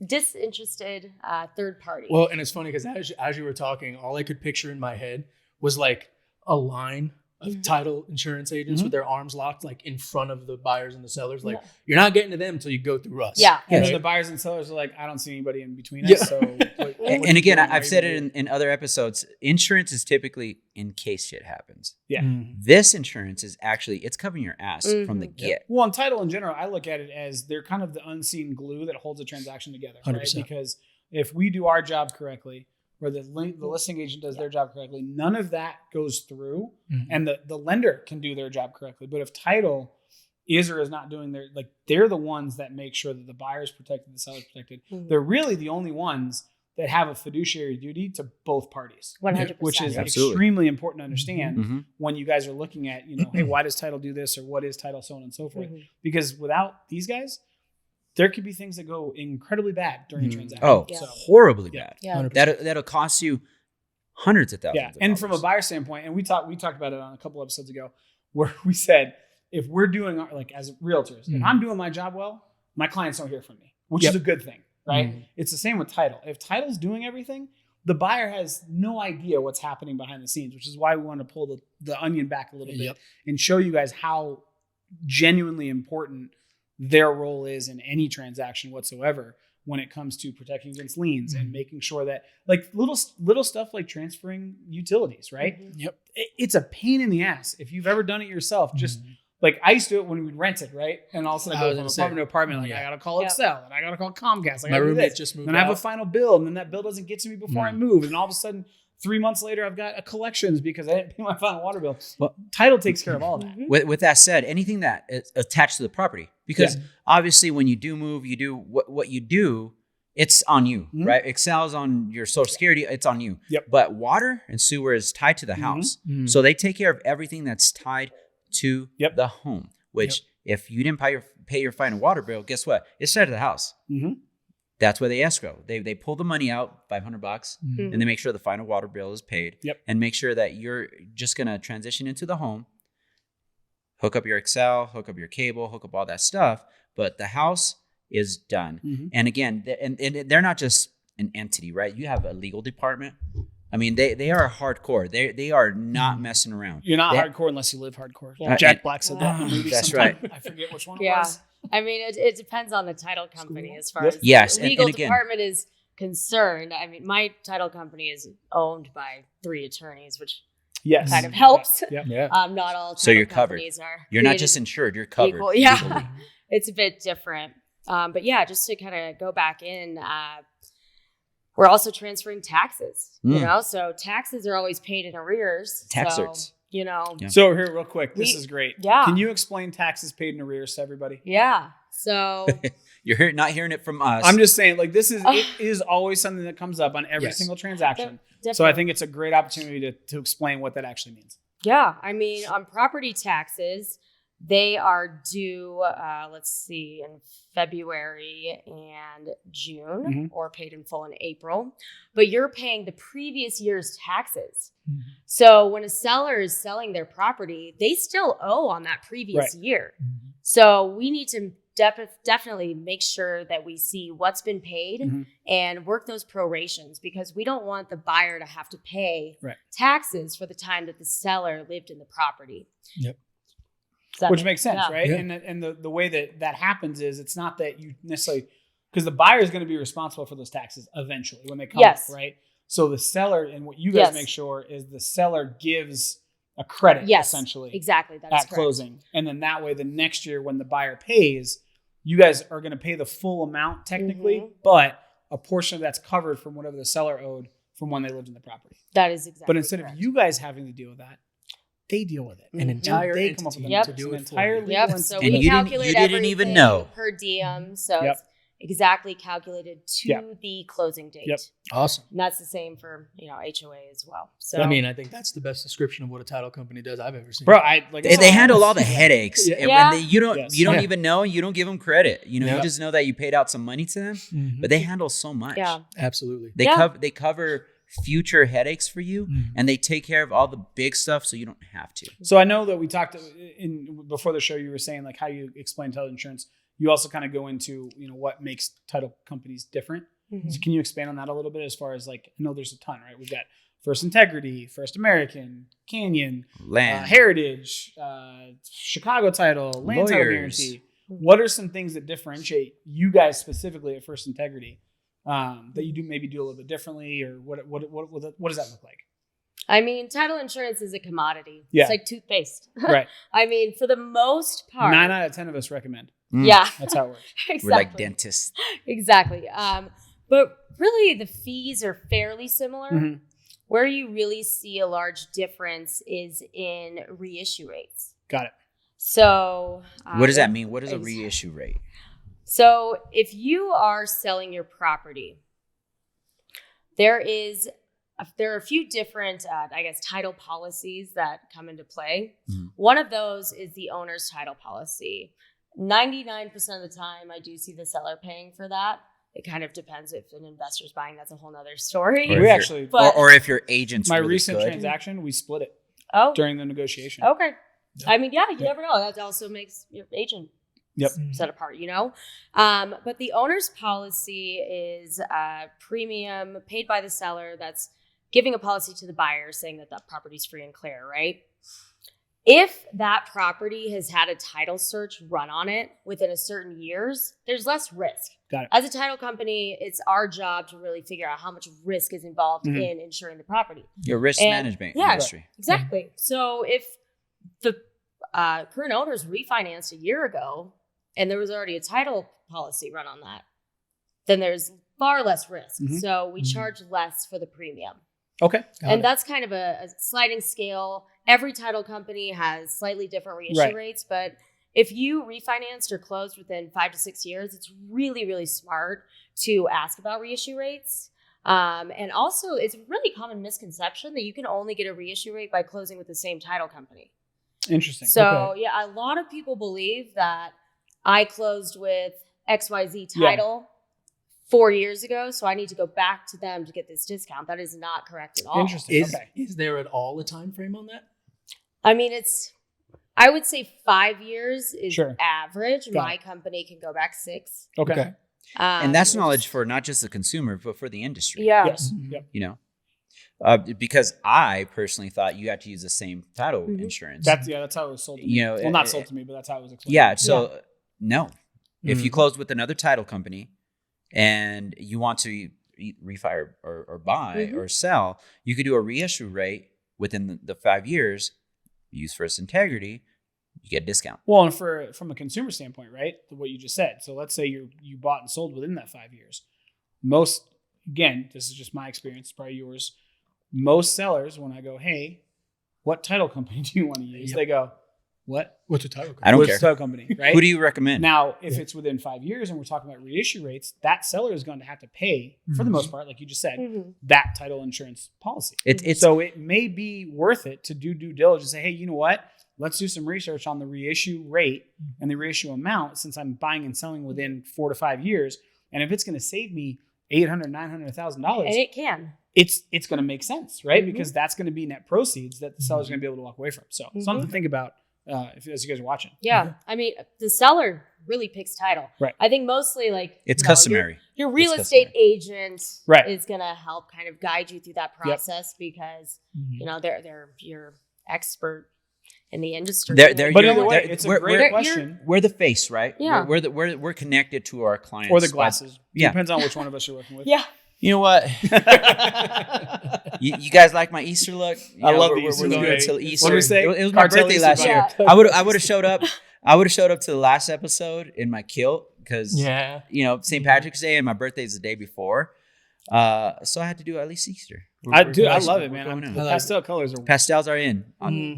disinterested third party. Well, and it's funny because as you were talking, all I could picture in my head was like a line of title insurance agents with their arms locked, like in front of the buyers and the sellers. Like, you're not getting to them until you go through us. Yeah. And then the buyers and sellers are like, I don't see anybody in between us. So, and again, I've said it in other episodes. Insurance is typically in case shit happens. Yeah. This insurance is actually, it's covering your ass from the get. Well, in title in general, I look at it as they're kind of the unseen glue that holds a transaction together. 100%. Right? Because if we do our job correctly, or the listing agent does their job correctly, none of that goes through, and the lender can do their job correctly. But if title is or is not doing they're the ones that make sure that the buyer's protected, the seller's protected. They're really the only ones that have a fiduciary duty to both parties. 100%. Which is extremely important to understand when you guys are looking at, hey, why does title do this, or what is title, so on and so forth. Because without these guys, there could be things that go incredibly bad during a transaction. Oh, horribly bad. Yeah. That'll cost you hundreds of thousands. Yeah, and from a buyer standpoint, and we talked about it on a couple episodes ago, where we said if we're doing as realtors, if I'm doing my job well, my clients don't hear from me, which is a good thing, right? It's the same with title. If title's doing everything, the buyer has no idea what's happening behind the scenes, which is why we want to pull the onion back a little bit and show you guys how genuinely important their role is in any transaction whatsoever when it comes to protecting against liens and making sure that little stuff like transferring utilities, right? It's a pain in the ass. If you've ever done it yourself, just like I used to do it when we'd rent it, right? And all of a sudden I go from apartment to apartment, I got to call Excel and I got to call Comcast. My roommate just moved and I have a final bill, and then that bill doesn't get to me before I move. And all of a sudden 3 months later, I've got a collections because I didn't pay my final water bill. Well, title takes care of all that. With that said, anything that is attached to the property, because obviously when you do move, you do what you do, it's on you, right? Excel's on your Social Security, it's on you. But water and sewer is tied to the house. So they take care of everything that's tied to the home, which if you didn't pay your final water bill, guess what? It's tied to the house. That's where they escrow. They pull the money out, $500, and they make sure the final water bill is paid, and make sure that you're just going to transition into the home, hook up your Excel, hook up your cable, hook up all that stuff, but the house is done. And again, and they're not just an entity, right? You have a legal department, I mean, they are hardcore. They are not messing around. You're not They- hardcore unless you live hardcore. Yeah. Jack Black said that in the movie. That's sometime. right. I forget which one it Yeah. was. I mean, it depends on the title company as far Yep. as Yes, the and legal again- department is concerned. I mean, my title company is owned by 3 attorneys, which Yes. kind of helps. Yep. Yeah. Not all title So you're covered. companies are. You're not created just insured. You're covered. equal. Yeah, legally. it's a bit different. But yeah, just to kind of go back in, we're also transferring taxes. You Mm. know, so taxes are always paid in arrears. Tax so, certs. You know, Yeah. So here, real quick, this We- is great. yeah. Can you explain taxes paid in arrears to everybody? yeah. So Not hearing it from us. I'm just saying, like, it is always something that comes up on every Yes. single transaction. So I definitely. think it's a great opportunity to explain what that actually means. Yeah, I mean, on property taxes, they are due, let's see, in February and June, Mhm. or paid in full in April. But you're paying the previous year's taxes. Mhm. So when a seller is selling their property, they still owe on that previous Right. year. So we need to definitely make sure that we see what's been paid Mhm. and work those prorations, because we don't want the buyer to have to pay Right. taxes for the time that the seller lived in the property. Yep. Does that Which make- makes sense, yeah. right? Yeah. And the way that happens is it's not that you necessarily, because the buyer is going to be responsible for those taxes eventually when they come Yes. up, right? So the seller, and what you guys Yes. make sure is the seller gives a credit, Yes, essentially, exactly. That is at correct. closing. And then that way, the next year when the buyer pays, you guys are going to pay the full amount technically, Mhm. but a portion of that's covered from whatever the seller owed from when they lived in the property. That is exactly. But instead correct. of you guys having to deal with that, they deal with it. An Mhm. entire They come up with entity the Yep. to do an it for entire you. legal Yep. entity. So And we you didn't- calculate you didn't even everything know. per diem, so Yep. it's exactly calculated to Yep. the closing date. Yep. Awesome. And that's the same for HOA as well. So I mean, I think that's the best description of what a title company does I've ever seen. Bro, I like They handle all the headaches. Yeah. And Yeah. when you don't Yes. you don't Yeah. even know, you don't give them credit. You Yeah. just know that you paid out some money to them, Mhm. but they handle so much. yeah, Absolutely. They Yeah. cover future headaches for you, Mhm. and they take care of all the big stuff so you don't have to. So I know that we talked before the show. You were saying like how you explain title insurance. You also kind of go into what makes title companies different. Mhm. So can you expand on that a little bit as far as like, I know there's a ton, right? We've got First Integrity, First American, Canyon, Land. Heritage, Chicago Title, Land Title Lawyers. Guarantee. What are some things that differentiate you guys specifically at First Integrity that you maybe do a little bit differently, or what does that look like? I mean, title insurance is a commodity. Yeah. It's like toothpaste. Right. I mean, for the most part, 9 out of 10 of us recommend. Mm. yeah, That's how it works. exactly. We're like dentists. Exactly. But really, the fees are fairly similar. Mhm. Where you really see a large difference is in reissue rates. Got it. So, What does that mean? What is a ex- reissue rate? So, if you are selling your property, there are a feof different, title policies that come into play. Mhm. One of those is the owner's title policy. 99% of the time, I do see the seller paying for that. It kind of depends if an investor's buying. That's a whole nother story. Or We if you're- actually, But- or if your agent's my really recent good. transaction, we split it Oh, during the negotiation. okay. Yeah. I mean, yeah, you never know. That also makes your agent Yep. set apart, But the owner's policy is a premium paid by the seller that's giving a policy to the buyer saying that that property's free and clear, right? If that property has had a title search run on it within a certain years, there's less risk. Got it. As a title company, it's our job to really figure out how much risk is involved Mhm. in insuring the property. Your risk And- management yeah. industry. Exactly. So if the current owners refinanced a year ago and there was already a title policy run on that, then there's far less risk. Mhm. So we Mhm. charge less for the premium. Okay. Got And it. that's kind of a sliding scale. Every title company has slightly different reissue Right. rates, but if you refinanced or closed within 5 to 6 years, it's really, really smart to ask about reissue rates. And also, it's a really common misconception that you can only get a reissue rate by closing with the same title company. Interesting. So, yeah, a lot of people believe that I closed with XYZ Yeah. title 4 years ago, so I need to go back to them to get this discount. That is not correct at all. Interesting. Okay. Is there at all a time frame on that? I mean, I would say 5 years is Sure. average. Got My company can go back 6. Okay. And that's which knowledge is- for not just the consumer, but for the industry. Yeah. Yes. Mhm. Yep. You know, Because I personally thought you had to use the same title insurance. That's how it was sold to me. Well, not sold to me, but that's how it was explained. Yeah. So no, if you closed with another title company and you want to refi or buy or sell, you could do a reissue rate within the 5 years. Use First Integrity, you get a discount. Well, and from a consumer standpoint, right? What you just said. So let's say you bought and sold within that 5 years. Again, this is just my experience, probably yours. Most sellers, when I go, hey, what title company do you want to use? They go, what? What's your title company? I don't What's care. the title company, right? Who do you recommend? Now, if it's within 5 years and we're talking about reissue rates, that seller is going to have to pay, for the most part, like you just said, that title insurance policy. So it may be worth it to do due diligence. Say, hey, you know what? Let's do some research on the reissue rate and the reissue amount, since I'm buying and selling within 4 to 5 years. And if it's going to save me $800,000, $900,000, and it can. It's going to make sense, right? Because that's going to be net proceeds that the seller's going to be able to walk away from. So something to think about as you guys are watching. Yeah. I mean, the seller really picks title. Right. I think mostly it's customary. Your real estate agent Right. is going to help kind of guide you through that process because, they're your expert in the industry. But either way, it's a great question. We're the face, right? Yeah. We're connected to our clients. Or the glasses. Yeah. Depends on which one of us you're working with. Yeah. You know what? you guys like my Easter look? I love the Easter We're going look. until Easter. What do we say? It was my Cartel birthday Easter last bunny. year. Yeah. I would have showed up. I would have showed up to the last episode in my kilt because St. Patrick's Day and my birthday is the day before. So I had to do at least Easter. I love it, man. The pastel colors are Pastels are in.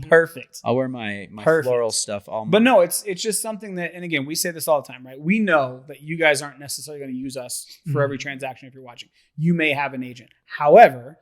perfect. I'll wear my Perfect. floral stuff all month. But no, it's just something that, and again, we say this all the time, right? We know that you guys aren't necessarily going to use us for every transaction if you're watching. You may have an agent. However,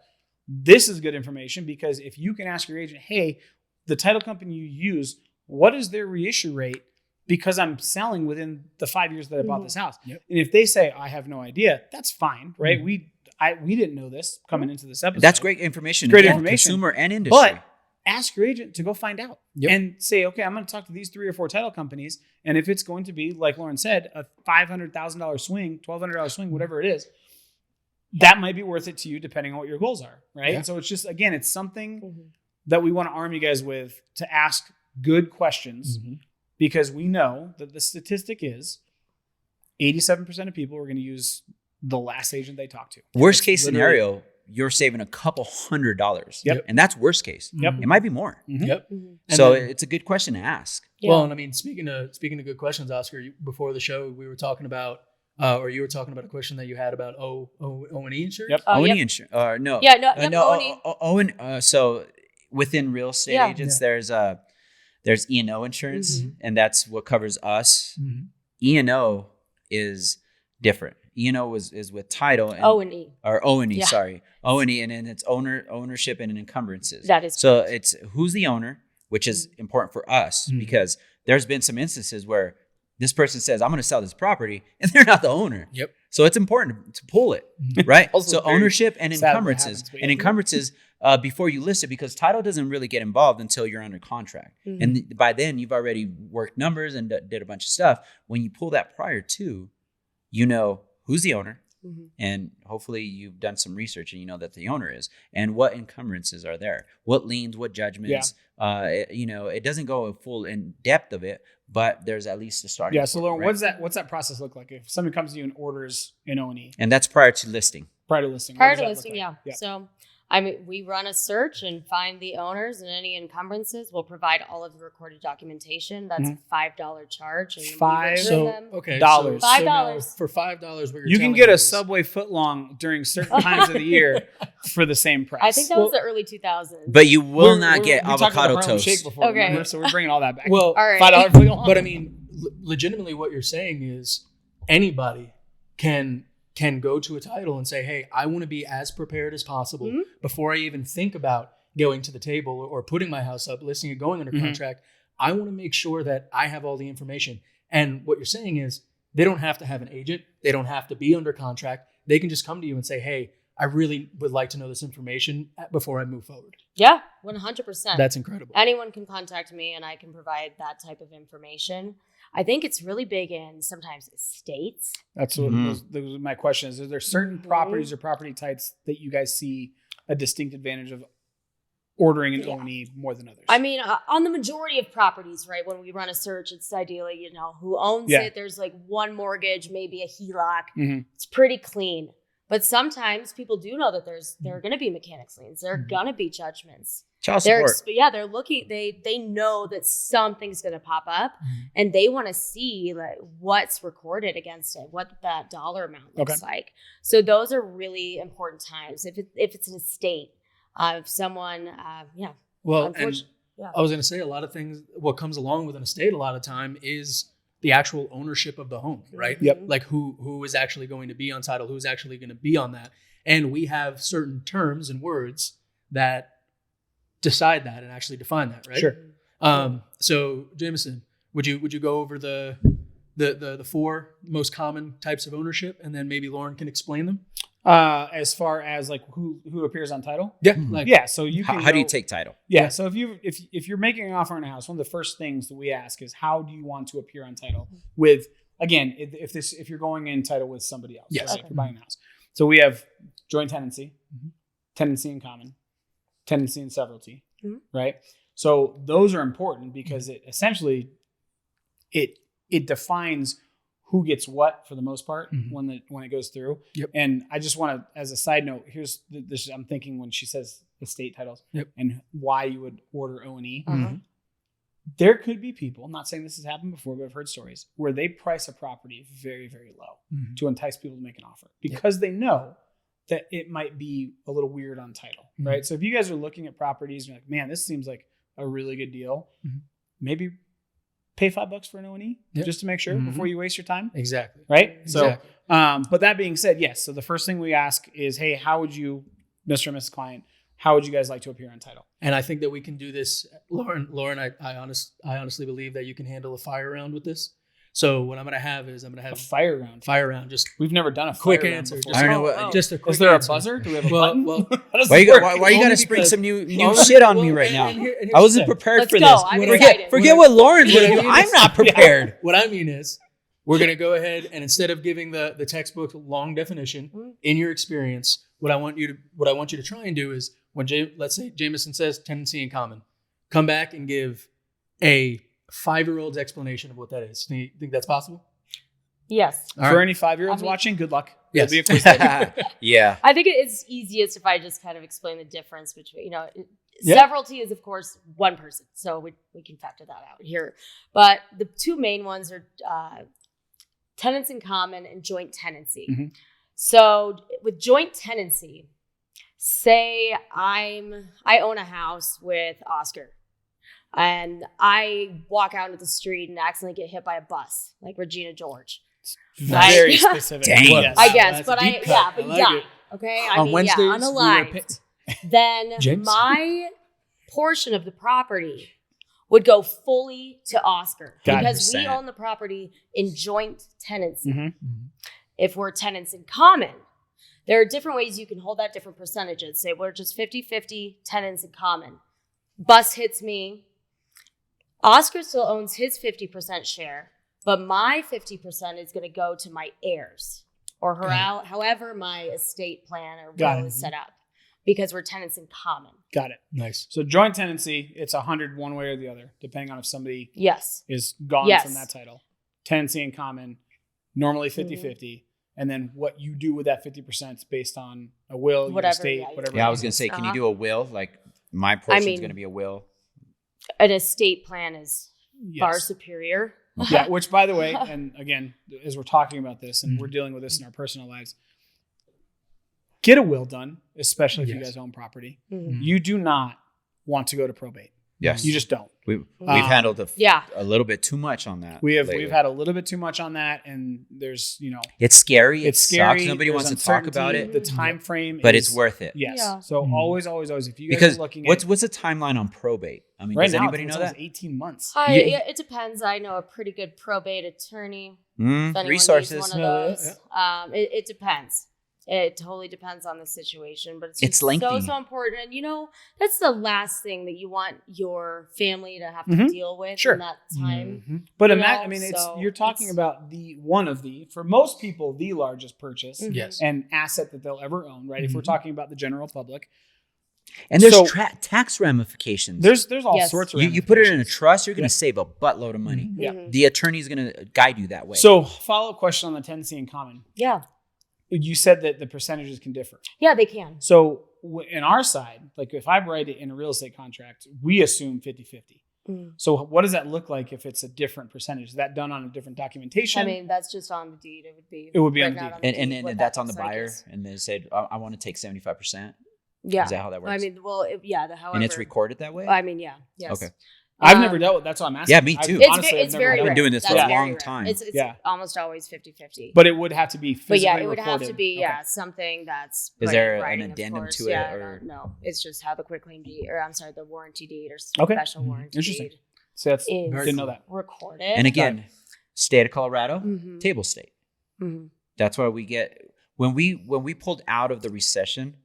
this is good information because if you can ask your agent, hey, the title company you use, what is their reissue rate? Because I'm selling within the 5 years that I bought this house. Yep. And if they say, I have no idea, that's fine, right? We didn't know this coming into this episode. That's great information. Great Again, information. Consumer and industry. But ask your agent to go find out and say, okay, I'm going to talk to these 3 or 4 title companies. And if it's going to be, like Lauren said, a $500,000 swing, $1,200 swing, whatever it is, that might be worth it to you depending on what your goals are, right? Yeah. So it's just, again, it's something that we want to arm you guys with to ask good questions because we know that the statistic is 87% of people are going to use the last agent they talk to. Worst case scenario, you're saving a couple $100. Yep. And that's worst case. Yep. It might be more. Yep. So then- it's a good question to ask. Yeah. Well, and I mean, speaking of good questions, Oscar, before the show, we were talking about, or you were talking about a question that you had about O&E Insurance. Yep. O&E Insurance. No. Yeah, no, O&E. So within real estate agents, there's E&O Insurance, and that's what covers us. E&O is different. E&O is with title and O&E. or O&E, sorry. O&E, and then it's ownership and encumbrances. That is so it's who's the owner, which is important for us because there's been some instances where this person says, I'm going to sell this property, and they're not the owner. Yep. So it's important to pull it, right? Also So very ownership and sad when it encumbrances. happens, but And encumbrances before you list it, because title doesn't really get involved until you're under contract. And by then, you've already worked numbers and did a bunch of stuff. When you pull that prior to, you know who's the owner, and hopefully you've done some research and you know that the owner is, and what encumbrances are there, what liens, what judgments. It doesn't go full in depth of it, but there's at least a starting. Yeah. So Lauren, right? what's that process look like if somebody comes to you and orders an O&E And that's prior to listing. prior to listing? Prior What to does that listing, look like? So, I mean, we run a search and find the owners and any encumbrances. We'll provide all of the recorded documentation. That's a $5 charge. And we return them. Okay. Dollars. So now $5. for $5, what you're You can telling get me a is- Subway footlong during certain times of the year for the same price. I think that was the early 2000s. But you will We're- not we're- get we talked about avocado the Harlem toast. Shake before, Okay. remember? So we're bringing all that back. Well, All right. $5 footlong. but I mean, legitimately, what you're saying is anybody can go to a title and say, hey, I want to be as prepared as possible before I even think about going to the table or putting my house up, listing it, going under contract. I want to make sure that I have all the information. And what you're saying is they don't have to have an agent. They don't have to be under contract. They can just come to you and say, hey, I really would like to know this information before I move forward. Yeah, 100%. That's incredible. Anyone can contact me and I can provide that type of information. I think it's really big in sometimes states. That's what those are my questions. Is there certain properties or property types that you guys see a distinct advantage of ordering an O&E more than others. I mean, on the majority of properties, right, when we run a search, it's ideally, who owns it. There's like one mortgage, maybe a HELOC. It's pretty clean. But sometimes people do know that there are going to be mechanics liens. There are going to be judgments. Child support. They're looking. They know that something's going to pop up, and they want to see like what's recorded against it, what that dollar amount looks like. So those are really important times. If it's an estate, if someone, Well, and I was going to say a lot of things. What comes along with an estate a lot of time is the actual ownership of the home, right? Yep. Like who is actually going to be on title, who's actually going to be on that. And we have certain terms and words that decide that and actually define that, right? Sure. So Jameson, would you go over the 4 most common types of ownership, and then maybe Lauren can explain them? As far as like who appears on title? Yeah. So you can How do you take title? Yeah. So if you're making an offer on a house, one of the first things that we ask is how do you want to appear on title with, again, if you're going in title with somebody else, yes, right? If you're buying a house. So we have joint tenancy, tenancy in common, tenancy in severalty, right? So those are important because it essentially it defines who gets what for the most part when it goes through. Yep. And I just want to, as a side note, here's this. I'm thinking when she says estate titles and why you would order O&E. There could be people, I'm not saying this has happened before, but I've heard stories where they price a property very, very low to entice people to make an offer because they know that it might be a little weird on title, right? So if you guys are looking at properties and you're like, man, this seems like a really good deal, maybe pay $5 for an O&E just to make sure before you waste your time. Exactly. Right. Exactly. So, but that being said, yes. So the first thing we ask is, hey, how would you, Mr. and Mrs. Client, how would you guys like to appear on title? And I think that we can do this. Lauren, I honestly believe that you can handle a fire round with this. So what I'm going to have is a fire round. Just we've never done a quick fire round answer. before. I don't know what. Just a quick Is there answer. a buzzer? Do we have a button? Well, How does Why this you work? got why you got to Only spring because- some new shit on me right now? I wasn't prepared Let's for go. this. I'm Forget excited. what Lauren's What I going to do. mean I'm is- not prepared. What I mean is, we're going to go ahead and instead of giving the textbook long definition in your experience, what I want you to try and do is when let's say Jameson says tenancy in common, come back and give a 5-year-old's explanation of what that is. Do you think that's possible? Yes. All For right. any 5-year-olds watching, good luck. Yes. It'll be a quiz. Yeah. I think it's easiest if I just kind of explain the difference between, severalty is, of course, one person. So we can factor that out here. But the 2 main ones are tenants in common and joint tenancy. So with joint tenancy, say I own a house with Oscar and I walk out into the street and accidentally get hit by a bus, like Regina George. Very specific. Dang. Yes. I guess, That's but a deep cut. I like yeah. it. Okay. On Wednesdays, we wear unalived. Then James? my portion of the property would go fully to Oscar because we 100%. own the property in joint tenancy. Mhm. If we're tenants in common, there are different ways you can hold that, different percentages. Say we're just 50-50 tenants in common. Bus hits me. Oscar still owns his 50% share, but my 50% is going to go to my heirs or however my estate plan or Got will it. is set up because we're tenants in common. Got it. Nice. So joint tenancy, it's 100 one way or the other, depending on if somebody Yes. is gone Yes. from that title. Tenancy in common, normally 50-50. And then what you do with that 50% is based on a will, your Whatever, estate, yeah, whatever. Yeah, I it was going is. to say, can you do a will? Like my portion's mean- going to be a will. An estate plan is far Yes. superior. Yeah, which by the way, and again, as we're talking about this and we're dealing with this in our personal lives, get a will done, especially if you Yes. guys own property. Mhm. You do not want to go to probate. Yes. You just don't. We've Um, handled Yeah. a little bit too much on that. We've lately. had a little bit too much on that, and there's It's scary. it's It scary. sucks. Nobody there's wants to talk about uncertainty, it, The time frame, but is, it's worth it. Yes. Yeah. So Mhm. always, if you guys Because are looking what's at a timeline on probate? I mean, right does now, anybody it's know almost that? 18 months. Yeah. It depends. I know a pretty good probate attorney. If anyone Resources. needs one Yeah, of those. It depends. It totally depends on the situation, but It's just lengthy. so important. And that's the last thing that you want your family to have to Mhm. deal with Sure. in that time. But You know, I mean, so you're talking it's- about for most people, the largest purchase Mhm. Yes. and asset that they'll ever own, right? If we're Mhm. talking about the general public, And there's So- tax ramifications. There's all Yes. sorts of you put it in a ramifications. trust, you're going to Yeah. save a buttload of money. Yeah. Mhm. The attorney's going to guide you that way. So follow-up question on the tenancy in common. Yeah. You said that the percentages can differ. Yeah, they can. So in our side, like if I write it in a real estate contract, we assume 50-50. Mm. So what does that look like if it's a different percentage? Is that done on a different documentation? I mean, that's just on the deed. It would be. It would be on written the out deed. and what that that's on the looks like buyer. is- And they said, I want to take 75%. Yeah. Is that how that works? I mean, well, however. and it's recorded that way? I mean, yeah. Yes. Okay. I've never dealt with. That's what I'm asking. Yeah, me too. I've- honestly, It's I've very never I've done been doing it. this That's for a very long rare. time. It's Yeah. almost always 50-50. But it would have to be physically But yeah, it would have recorded. to be Okay. something that's. Is put there in an writing, of addendum course. to it, Yeah, or- no, it's just how the quitclaim deed, or I'm sorry, the warranty deed or Okay. special warranty Interesting. deed So that's is didn't know that. recorded. And again, state of Colorado, Mhm. table state. Mhm. That's why we get when we pulled out of the recession,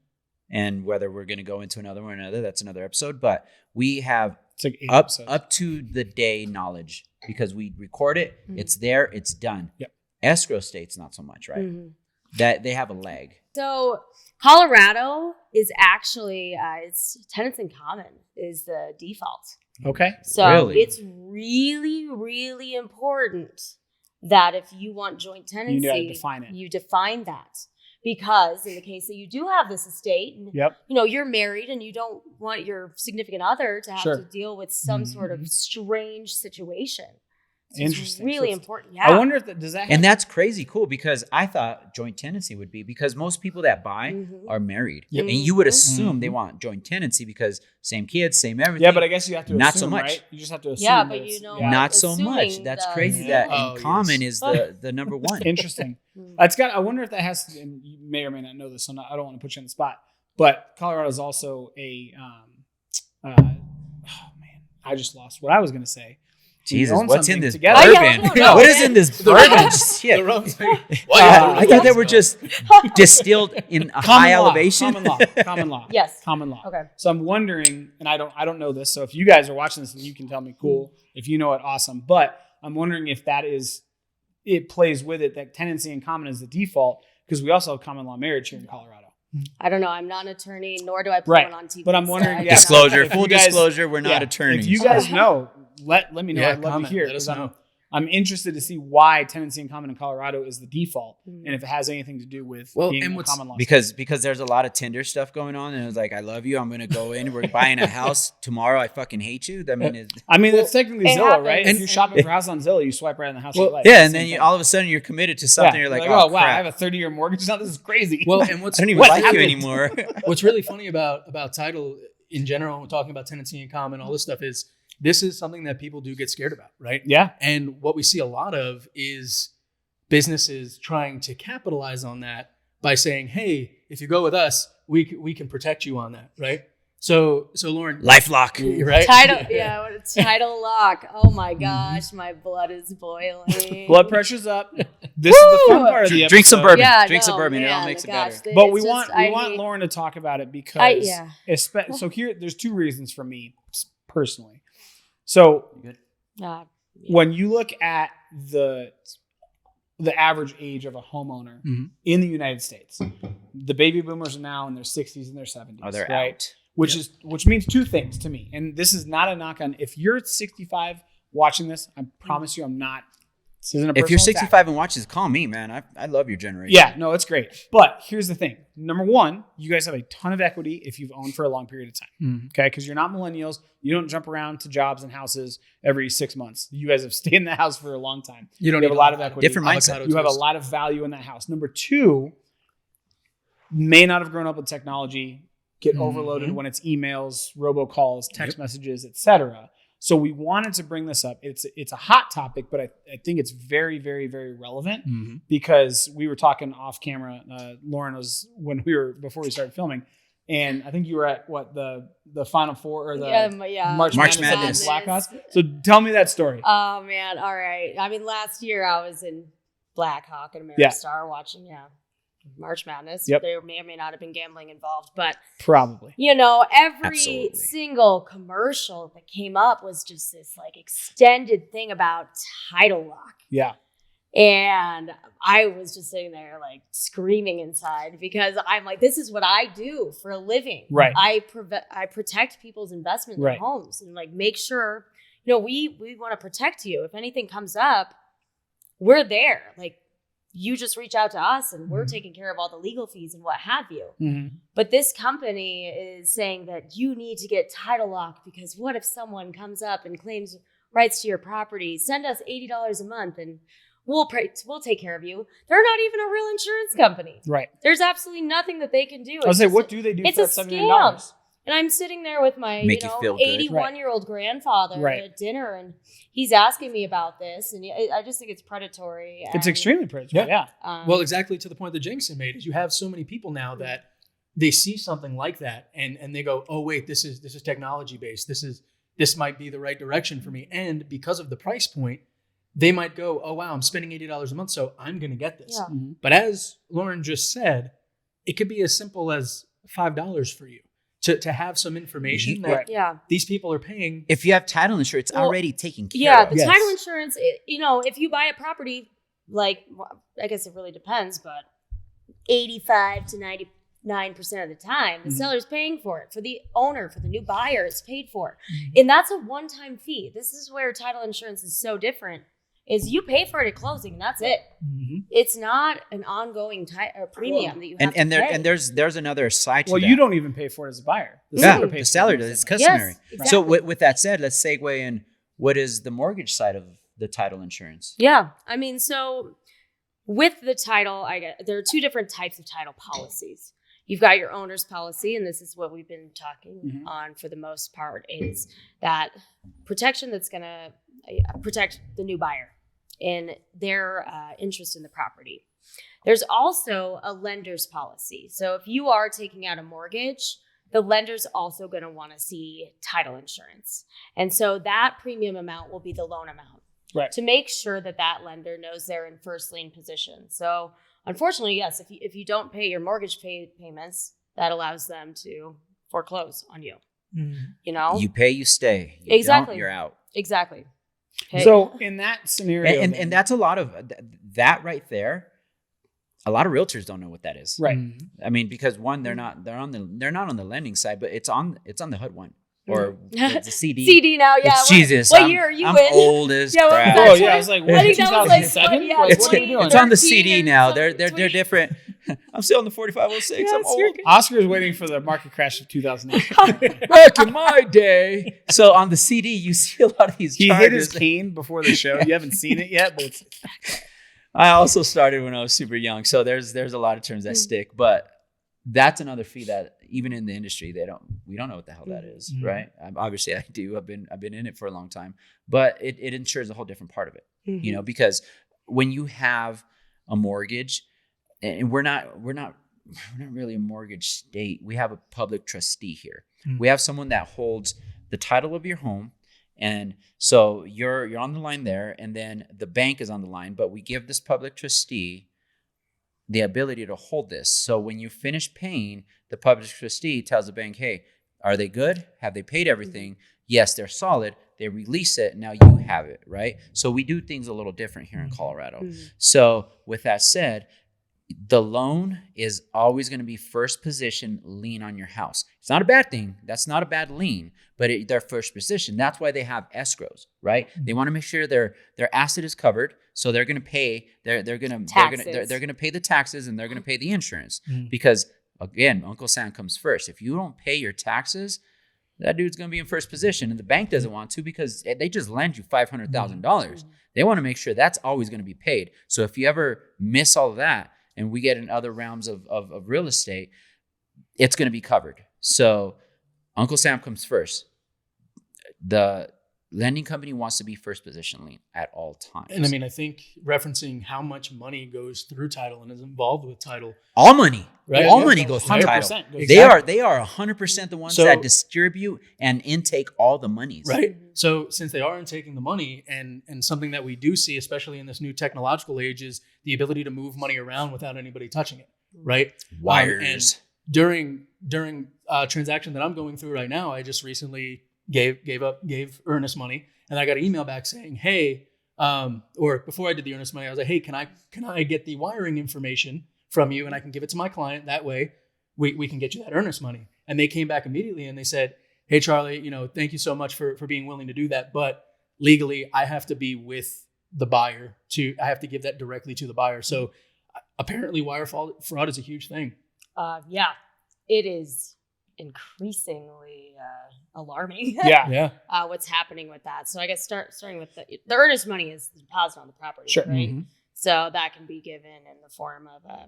and whether we're going to go into another one or another, that's another episode. But we have It's like 8 up episodes. to the day knowledge because we record it. Mhm. It's there. It's done. Yep. Escrow states not so much, right? Mhm. That they have a lag. So Colorado is actually it's tenants in common is the default. Okay. So Really? it's really, really important that if you want joint tenancy, gotta define it. you define that. Because in the case that you do have this estate and Yep. you're married and you don't want your significant other to have Sure. to deal with some sort Mhm. of strange situation. So Interesting. It's really So it's- important. Yeah. I wonder if does that have, And that's crazy cool because I thought joint tenancy would be because most people that buy Mhm. are married. Yep. And you would Mhm. assume they want joint tenancy because same kids, same everything. yeah, but I guess you have to Not so assume, much. right? You just have to assume. Yeah, that but it's- you know yeah. what? not so much. Assuming That's that- crazy Yeah. that Oh, in common yes. is the number one. Interesting. Mm. It's got. I wonder if that has to. And you may or may not know this, so I don't want to put you on the spot. But Colorado is also a. Oh man, I just lost what I was going to say. When you Jesus, own what's in something this together- Oh, yeah, bourbon? no, What is man. in this The bourbon? rum. Shit. The rum's like, I thought they were just distilled in a Common high law, elevation. Common law. Common law. Yes. Common law. Okay. So I'm wondering, and I don't know this. So if you guys are watching this and you can tell me, cool. If you know it, awesome. But I'm wondering if that is, it plays with it that tenancy in common is the default because we also have common law marriage here in Colorado. I don't know. I'm not an attorney, nor do I play Right. one on TV. But I'm so wondering, I yeah. don't know. Disclosure, If full you guys- disclosure, we're not Yeah. attorneys. If you guys know, let me know. Yeah, I'd love comment. to hear. Let us 'Cause know. I'm interested to see why tenancy in common in Colorado is the default, Mm. and if it has anything to do with Well, being and a what's- common law. because there's a lot of Tinder stuff going on, and it was like, I love you. I'm gonna go in. We're buying a house tomorrow. I fucking hate you. I mean, I mean, it's technically it Zillow, right? happens. If you're shopping for a house on Zillow, you swipe right on the house you Well, like. yeah. It's And the then same thing. all of a sudden you're committed to something. Yeah. You're like, oh oh wow, I crap. have a 30-year mortgage now. This is crazy. well, and what's I don't even What like happened? you anymore. what's really funny about title in general, we're talking about tenancy in common, all this stuff is this is something that people do get scared about, right? yeah, And what we see a lot of is businesses trying to capitalize on that by saying, "Hey, if you go with us, we can protect you on that," right? So Lauren, LifeLock. you're right. Title, yeah, what a title lock. Oh my gosh, my blood is boiling. blood pressure's up. This is the fun Woo! part of the Drink some episode. bourbon. Yeah, Drink some no, bourbon. It all man, makes it gosh, better. But it's we just- want Lauren to talk about it because so here there's two reasons for me personally. So Uh, when you look at the average age of a homeowner Mhm. in the United States, the baby boomers are now in their 60s and their 70s. Oh, they're right? out. Which means two things to me. And this is not a knock on if you're 65 watching this, I promise you I'm not. This isn't a If you're personal attack. 65 and watches, call me, man. I love your generation. Yeah, no, it's great. But here's the thing. Number one, you guys have a ton of equity if you've owned for a long period of time. Mhm. Okay. Because you're not millennials. You don't jump around to jobs and houses every 6 months. You guys have stayed in the house for a long time. You don't You have need a lot of equity. Different mindset. avocado You have a toast. lot of value in that house. Number two, may not have grown up with technology, get Mhm. overloaded when it's emails, robocalls, text messages, etc. So we wanted to bring this up. It's a hot topic, but I think it's very, very, very relevant Mhm. because we were talking off camera. Lauren was before we started filming, and I think you were at the Final Four or the March March Madness Madness. Blackhawks. So tell me that story. Oh man, all right. I mean, last year I was in Blackhawk and Yeah. Ameristar watching, March Madness. Yep. There may or may not have been gambling involved, but Probably. every Absolutely. single commercial that came up was just this like extended thing about title lock. Yeah. And I was just sitting there like screaming inside because I'm like, this is what I do for a living. Right. I protect people's investment in their Right. homes and like make sure, you know, we want to protect you. If anything comes up, we're there. Like you just reach out to us and we're taking care of all the legal fees and what have you. Mm-hmm. But this company is saying that you need to get title lock because what if someone comes up and claims rights to your property? Send us $80 a month and we'll take care of you. They're not even a real insurance company. Right. There's absolutely nothing that they can do. I was saying, what do they do it's for a that scam. $79? And I'm sitting there with my, Make you feel good. 81-year-old grandfather Right. at dinner, and he's asking me about this, and I just think it's predatory. It's and, extremely predatory. Yeah. Well, exactly to the point that Jameson made is you have so many people now that they see something like that and they go, oh wait, this is technology based. This might be the right direction for me. And because of the price point, they might go, oh wow, I'm spending $80 a month, so I'm going to get this. Yeah. Mm-hmm. But as Lauren just said, it could be as simple as $5 for you to have some information that Right. Yeah. these people are paying. If you have title insurance, it's Well, already taken care Yeah, of. the Yes. title insurance, if you buy a property, like, I guess it really depends, but 85 to 99% of the time, the Mhm. seller's paying for it. For the owner, for the new buyer, it's paid for. Mhm. And that's a one-time fee. This is where title insurance is so different, is you pay for it at closing, and that's it. Mhm. It's not an ongoing premium that you have And to pay. there's another side to Well, that. you don't even pay for it as a buyer. The Yeah, seller the pays seller for it. does. It's customary. Yes, So exactly. with that said, let's segue in. What is the mortgage side of the title insurance? Yeah, I mean, so with the title, there are two different types of title policies. You've got your owner's policy, and this is what we've been talking Mhm. on for the most part, is that protection that's going to protect the new buyer in their interest in the property. There's also a lender's policy. So if you are taking out a mortgage, the lender's also going to want to see title insurance. And so that premium amount will be the loan amount. Right. To make sure that that lender knows they're in first lien position. So unfortunately, yes, if you don't pay your mortgage payments, that allows them to foreclose on you. Mhm. You know? You pay, you stay. You Exactly. don't, you're out. Exactly. Okay. So in that scenario, And then- and that's a lot of that right there. A lot of realtors don't know what that is. right. Mhm. I mean, because one, they're not on the lending side, but it's on the HUD one or the CD. CD now, yeah. It's Jesus. What I'm, year are you I'm in? old as Yeah, what was crap. that? Oh yeah, I was like, I what, think that was like 2007? yeah, Like, It's, what are we doing? it's on the 13 CD or now. something, They're 20. different. I'm still on the 4506. I'm Yes, old. you're good. Oscar's waiting for the market crash of 2008. Back in my day. So on the CD, you see a lot of these He hit his charges. cane before the show. You haven't seen it yet, but it's I also started when I was super young, so there's a lot of terms that stick. But that's another fee that even in the industry we don't know what the hell that is, Mhm. right? Obviously, I do. I've been in it for a long time, but it insures a whole different part of it, you know, because when you have a mortgage, and we're not really a mortgage state. We have a public trustee here. Mm. We have someone that holds the title of your home. And so you're on the line there, and then the bank is on the line, but we give this public trustee the ability to hold this. So when you finish paying, the public trustee tells the bank, hey, are they good? Have they paid everything? Yes, they're solid. They release it. Now you have it, right? So we do things a little different here in Colorado. So with that said, the loan is always going to be first position lien on your house. It's not a bad thing. That's not a bad lien, but they're first position. That's why they have escrows, right? They want to make sure their asset is covered, so they're going to pay. They're going to pay the taxes, and they're going to pay the insurance because again, Uncle Sam comes first. If you don't pay your taxes, that dude's going to be in first position, and the bank doesn't want to because they just lend you $500,000. They want to make sure that's always going to be paid. So if you ever miss all of that, and we get in other realms of real estate, it's going to be covered. So Uncle Sam comes first. The lending company wants to be first position lien at all times. And I mean, I think referencing how much money goes through title and is involved with title. all money, Right. all Yeah. money goes through title. 100% goes They are 100% the ones So- that distribute and intake all the monies. Right. So since they aren't taking the money, and something that we do see, especially in this new technological age, is the ability to move money around without anybody touching it. Right. Wires. And during a transaction that I'm going through right now, I just recently gave Ernest money, and I got an email back saying, "Hey, or before I did the earnest money, I was like, hey, can I get the wiring information from you and I can give it to my client? That way we can get you that earnest money. And they came back immediately and they said, hey, Charlie, thank you so much for being willing to do that. But legally, I have to be with the buyer I have to give that directly to the buyer. So apparently wire fraud is a huge thing. Yeah, it is increasingly alarming. Yeah. What's happening with that? So I guess starting with the earnest money is the deposit on the property, Sure. right? Mm-hmm. So that can be given in the form of a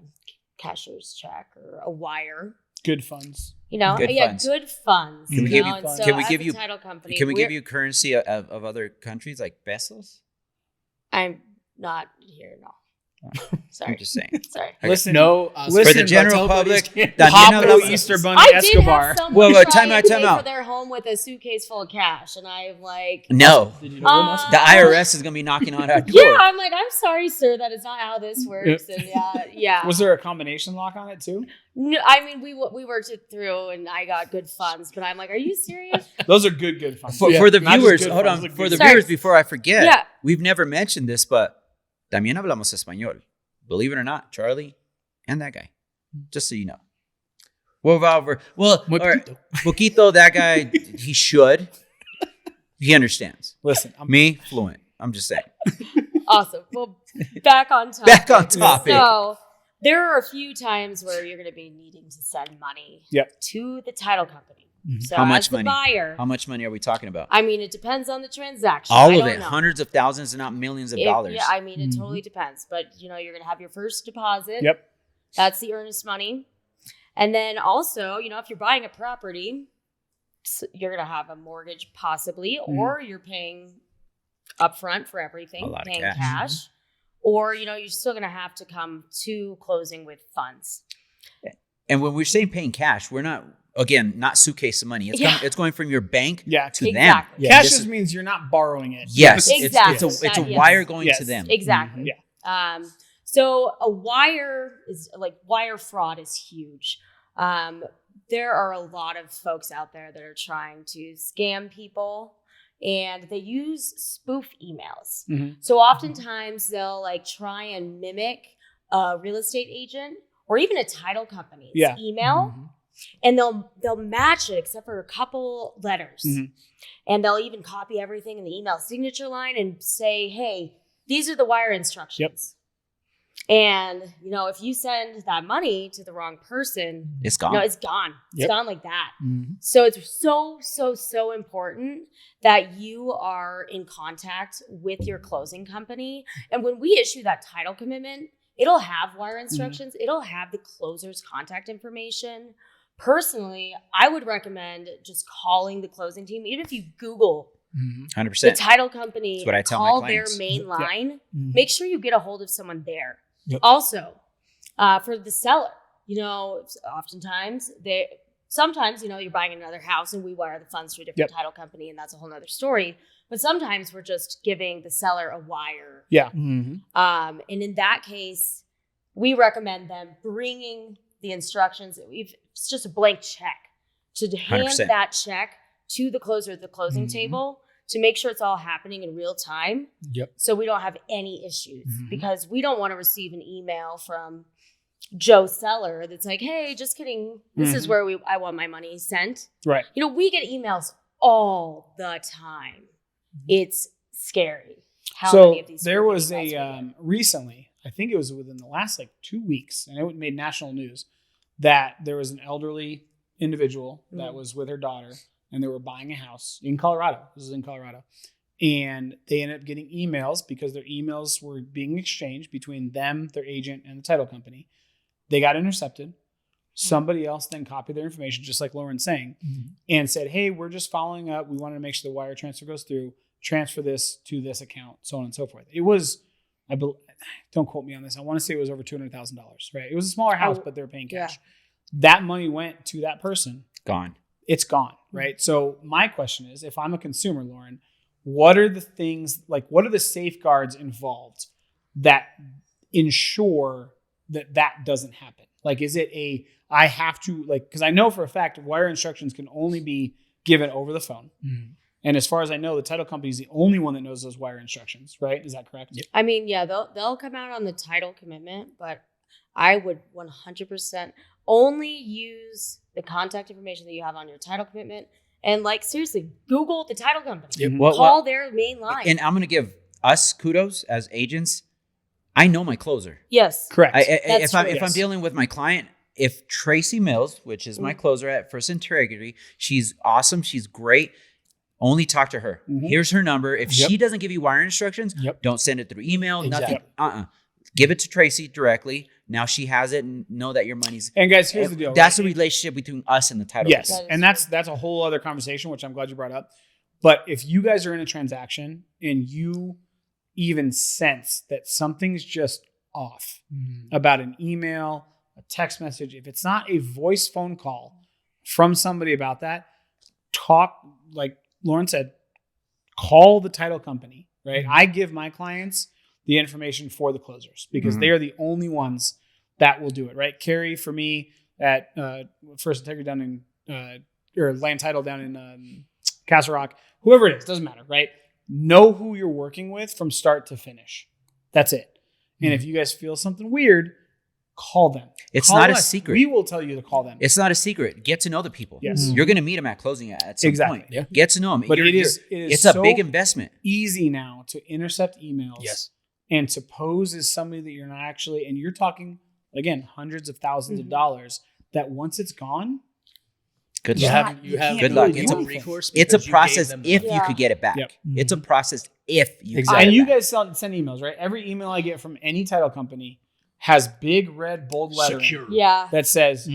cashier's check or a wire. Good funds. Good funds. Good funds. Can we you give know? you- And so can we as give a you- title company? Can we give you currency of other countries like pesos? I'm not here. No, sorry. I'm just saying. Sorry. Okay. Listen, No, listen, For the general cartel buddies public, can't- También Pablo hablamos- Easter Bunny I did Escobar. have someone Whoa, try time out, and time pay out. for their home with a suitcase full of cash, and I'm like, No, Did you know them, Austin? the IRS is going to be knocking on our door. yeah, I'm like, I'm sorry, sir, that is not how this works. And yeah. Was there a combination lock on it too? No, I mean, we worked it through, and I got good funds. But I'm like, are you serious? Those are good funds. For the Not just viewers, good hold funds, on. like For good the Sorry. viewers, before I forget, Yeah. we've never mentioned this, but también hablamos español. Believe it or not, Charlie and that guy. Just so you know. Muy poquito. poquito, that guy, he should. He understands. Listen, Me, fluent. I'm just saying. Awesome. Well, back on topic. Back on topic. So there are a few times where you're going to be needing to send money Yep. to the title company. So How much as the money? buyer, How much money are we talking about? I mean, it depends on the transaction. All I of don't it. know. Hundreds of thousands and not millions of dollars. Yeah, I mean, it totally depends. But, you're going to have your first deposit. Yep. That's the earnest money. And then also, if you're buying a property, you're going to have a mortgage possibly, or you're paying upfront for everything, A lot of paying cash. cash. Or, you're still going to have to come to closing with funds. And when we're saying paying cash, we're not, again, not suitcase of money. It's going from your bank Yeah. to them. Exactly. Cash This just is- means you're not borrowing it. Yes, Exactly. it's a Yes. wire going Yes. to them. Exactly. Yeah. So a wire is wire fraud is huge. There are a lot of folks out there that are trying to scam people, and they use spoof emails. Mhm. So oftentimes they'll try and mimic a real estate agent or even a title company's Yeah. email, and they'll match it except for a couple letters. Mhm. And they'll even copy everything in the email signature line and say, hey, these are the wire instructions. And, if you send that money to the wrong person, It's gone. it's gone. It's Yep. gone like that. Mhm. So it's so important that you are in contact with your closing company. And when we issue that title commitment, it'll have wire instructions. It'll have the closer's contact information. Personally, I would recommend just calling the closing team. Even if you Google 100%. the title company, That's what I tell my call their clients. main line, Mhm. make sure you get a hold of someone there. Yep. Also, for the seller, oftentimes sometimes you're buying another house and we wire the funds to a different title company, and that's a whole nother story. But sometimes we're just giving the seller a wire. Yeah. Mhm. And in that case, we recommend them bringing the instructions. It's just a blank check to hand 100%. that check to the closer at the closing table to make sure it's all happening in real time. Yep. So we don't have any issues Mhm. because we don't want to receive an email from Joe Seller that's like, hey, just kidding. This is where I want my money sent. Right. We get emails all the time. It's scary. How many of these there was emails we get. recently, I think it was within the last 2 weeks, and it made national news, that there was an elderly individual that was with her daughter, and they were buying a house in Colorado. This is in Colorado. And they ended up getting emails because their emails were being exchanged between them, their agent, and the title company. They got intercepted. Somebody else then copied their information, just like Lauren's saying, and said, hey, we're just following up. We wanted to make sure the wire transfer goes through. Transfer this to this account, so on and so forth. It was, don't quote me on this, I want to say it was over $200,000, right? It was a smaller house, but they were paying cash. That money went to that person. Gone. It's gone, right? So my question is, if I'm a consumer, Lauren, what are the things, what are the safeguards involved that ensure that doesn't happen? Is it I have to, because I know for a fact wire instructions can only be given over the phone. And as far as I know, the title company is the only one that knows those wire instructions, right? Is that correct? Yep. I mean, yeah, they'll come out on the title commitment, but I would 100% only use the contact information that you have on your title commitment. And like, seriously, Google the title company. Yep. Call their main line. And I'm going to give us kudos as agents. I know my closer. Yes. Correct. If I'm Yes. dealing with my client, if Tracy Mills, which is my closer at First Integrity, she's awesome. She's great. Only talk to her. Here's her number. If she doesn't give you wire instructions, don't send it through email. Exactly. Nothing. Give it to Tracy directly. Now she has it, and know that your money's. And guys, here's the deal. That's right? a relationship between us and the title. Yes, company. and that's a whole other conversation, which I'm glad you brought up. But if you guys are in a transaction and you even sense that something's just off about an email, a text message, if it's not a voice phone call from somebody about that, talk, like Lauren said, call the title company, right? I give my clients the information for the closers because they are the only ones that will do it, right? Carrie, for me, at First Integrity down in, or Land Title down in Castle Rock, whoever it is, doesn't matter, right? Know who you're working with from start to finish. That's it. And if you guys feel something weird, call them. It's Call not a us. secret. We will tell you to call them. It's not a secret. Get to know the people. Yes. You're going to meet them at closing at some Exactly. point. Yeah. Get to know them. But it is It's so a big investment. easy now to intercept emails. Yes. And to pose as somebody that you're not actually, and you're talking, again, hundreds of thousands of dollars, that once it's gone, Good You luck. have, you have Good no luck. legal It's a- recourse It's a because you gave process them the if money. you could get it back. Yep. It's a process if you Exactly. get and it you back. guys send emails, right? Every email I get from any title company has big red bold lettering Secure. Yeah. that says,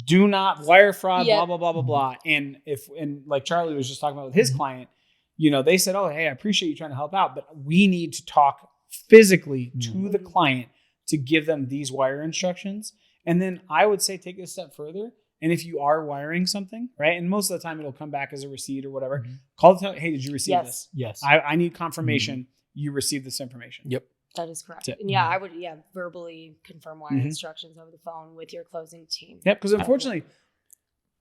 do not wire fraud, Yep. blah, blah, blah, blah, blah. And like Charlie was just talking about with his client, they said, oh, hey, I appreciate you trying to help out, but we need to talk physically to the client to give them these wire instructions. And then I would say take it a step further. And if you are wiring something, right, and most of the time it'll come back as a receipt or whatever, call the hey, did you receive Yes. this? Yes. I need confirmation you received this information. Yep. That is correct. That's it. And yeah, I would verbally confirm wire instructions over the phone with your closing team. Yep, because unfortunately,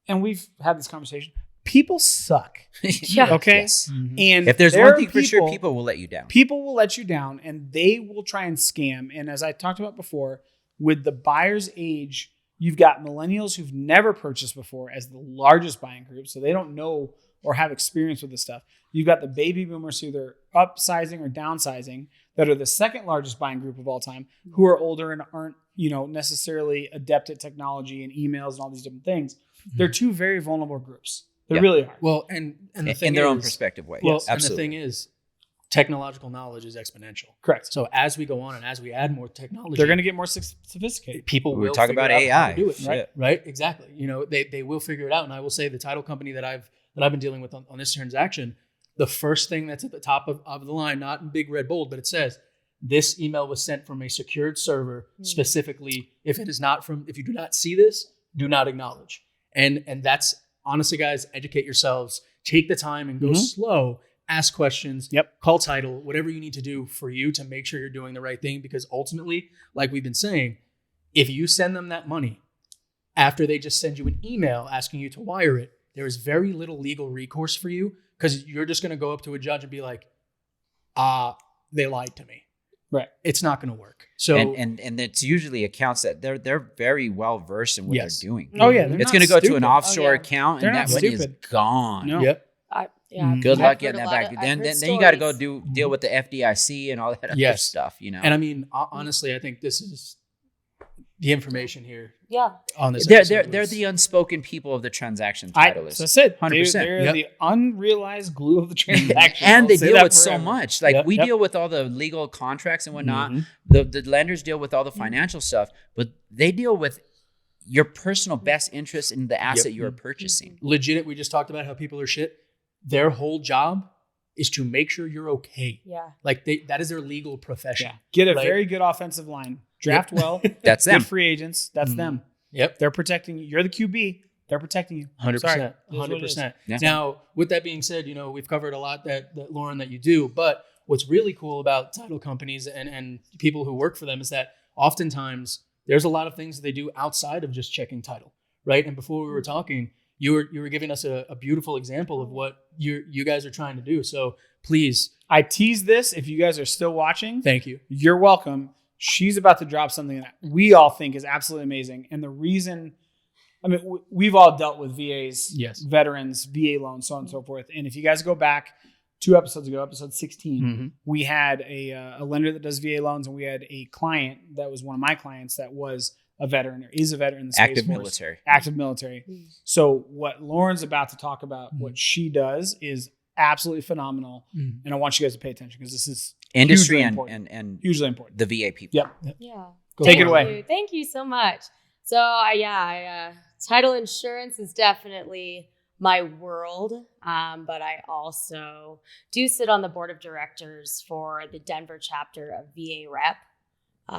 and we've had this conversation, people suck. Yeah. Okay? Yes. And If there's there one are thing for sure, people will let you down. People will let you down and they will try and scam. And as I talked about before, with the buyer's age, you've got millennials who've never purchased before as the largest buying group, so they don't know or have experience with this stuff. You've got the baby boomers who they're upsizing or downsizing that are the second largest buying group of all time, who are older and aren't, necessarily adept at technology and emails and all these different things. They're two very vulnerable groups. They really are. Well, and the thing in their own is- perspective way. Well, Yes, and the absolutely. thing is, technological knowledge is exponential. Correct. So as we go on and as we add more technology, They're going to get more sophisticated. people We will talk figure about out how AI. to do it, Shit. right? Exactly. They will figure it out. And I will say the title company that I've been dealing with on this transaction, the first thing that's at the top of the line, not in big red bold, but it says this email was sent from a secured server. Specifically, if you do not see this, do not acknowledge. And that's honestly, guys, educate yourselves. Take the time and go slow. Ask questions. Yep. Call title. Whatever you need to do for you to make sure you're doing the right thing. Because ultimately, like we've been saying, if you send them that money after they just send you an email asking you to wire it, there is very little legal recourse for you because you're just going to go up to a judge and be like, they lied to me. Right. It's not going to work. So and it's usually accounts that they're very well versed in what Yes. they're doing. Oh, yeah. they're It's not going to go to stupid. an offshore yeah. account, They're and not that money is stupid. gone. No. Yep. Good I've luck heard getting a that lot back. of- I've Then heard you got to go stories. deal with the FDIC and all that other Yes. stuff. And I mean, honestly, I think this is the information here Yeah. on this. they're episode they're was- the unspoken people of the transaction title list. So I said, 100%. They're Yep. the unrealized glue of the transaction. And I'll they say deal that with so forever. much. Like Yep. we Yep. deal with all the legal contracts and whatnot. Mhm. The lenders deal with all the financial stuff, but they deal with your personal best interest in the asset you are purchasing. legit. We just talked about how people are shit. Their whole job is to make sure you're okay. Yeah. Like that is their legal profession. Yeah. Get a Right. very good offensive line. Draft well. That's them. Good free agents. That's them. Yep. They're protecting you. You're the QB. They're protecting you. 100%. Sorry. It is what it is. 100%. Yeah. Now, with that being said, we've covered a lot that Lauren, that you do, but what's really cool about title companies and people who work for them is that oftentimes there's a lot of things that they do outside of just checking title, right? And before we were talking, you were giving us a beautiful example of what you guys are trying to do. So please, I teased this. If you guys are still watching, thank you. You're welcome. She's about to drop something that we all think is absolutely amazing. And the reason, I mean, we've all dealt with VAs, Yes, veterans, VA loans, so on and so forth. And if you guys go back 2 episodes ago, episode 16, we had a lender that does VA loans, and we had a client that was one of my clients that was a veteran or is a veteran in the Space Active Force. military. Active military. So what Lauren's about to talk about, what she does is absolutely phenomenal. And I want you guys to pay attention because this is Industry hugely and, important. and The VA people. the VA people. Yep. Yeah. Take it Thank away. you. Thank you so much. So title insurance is definitely my world, but I also do sit on the board of directors for the Denver chapter of VA Rep,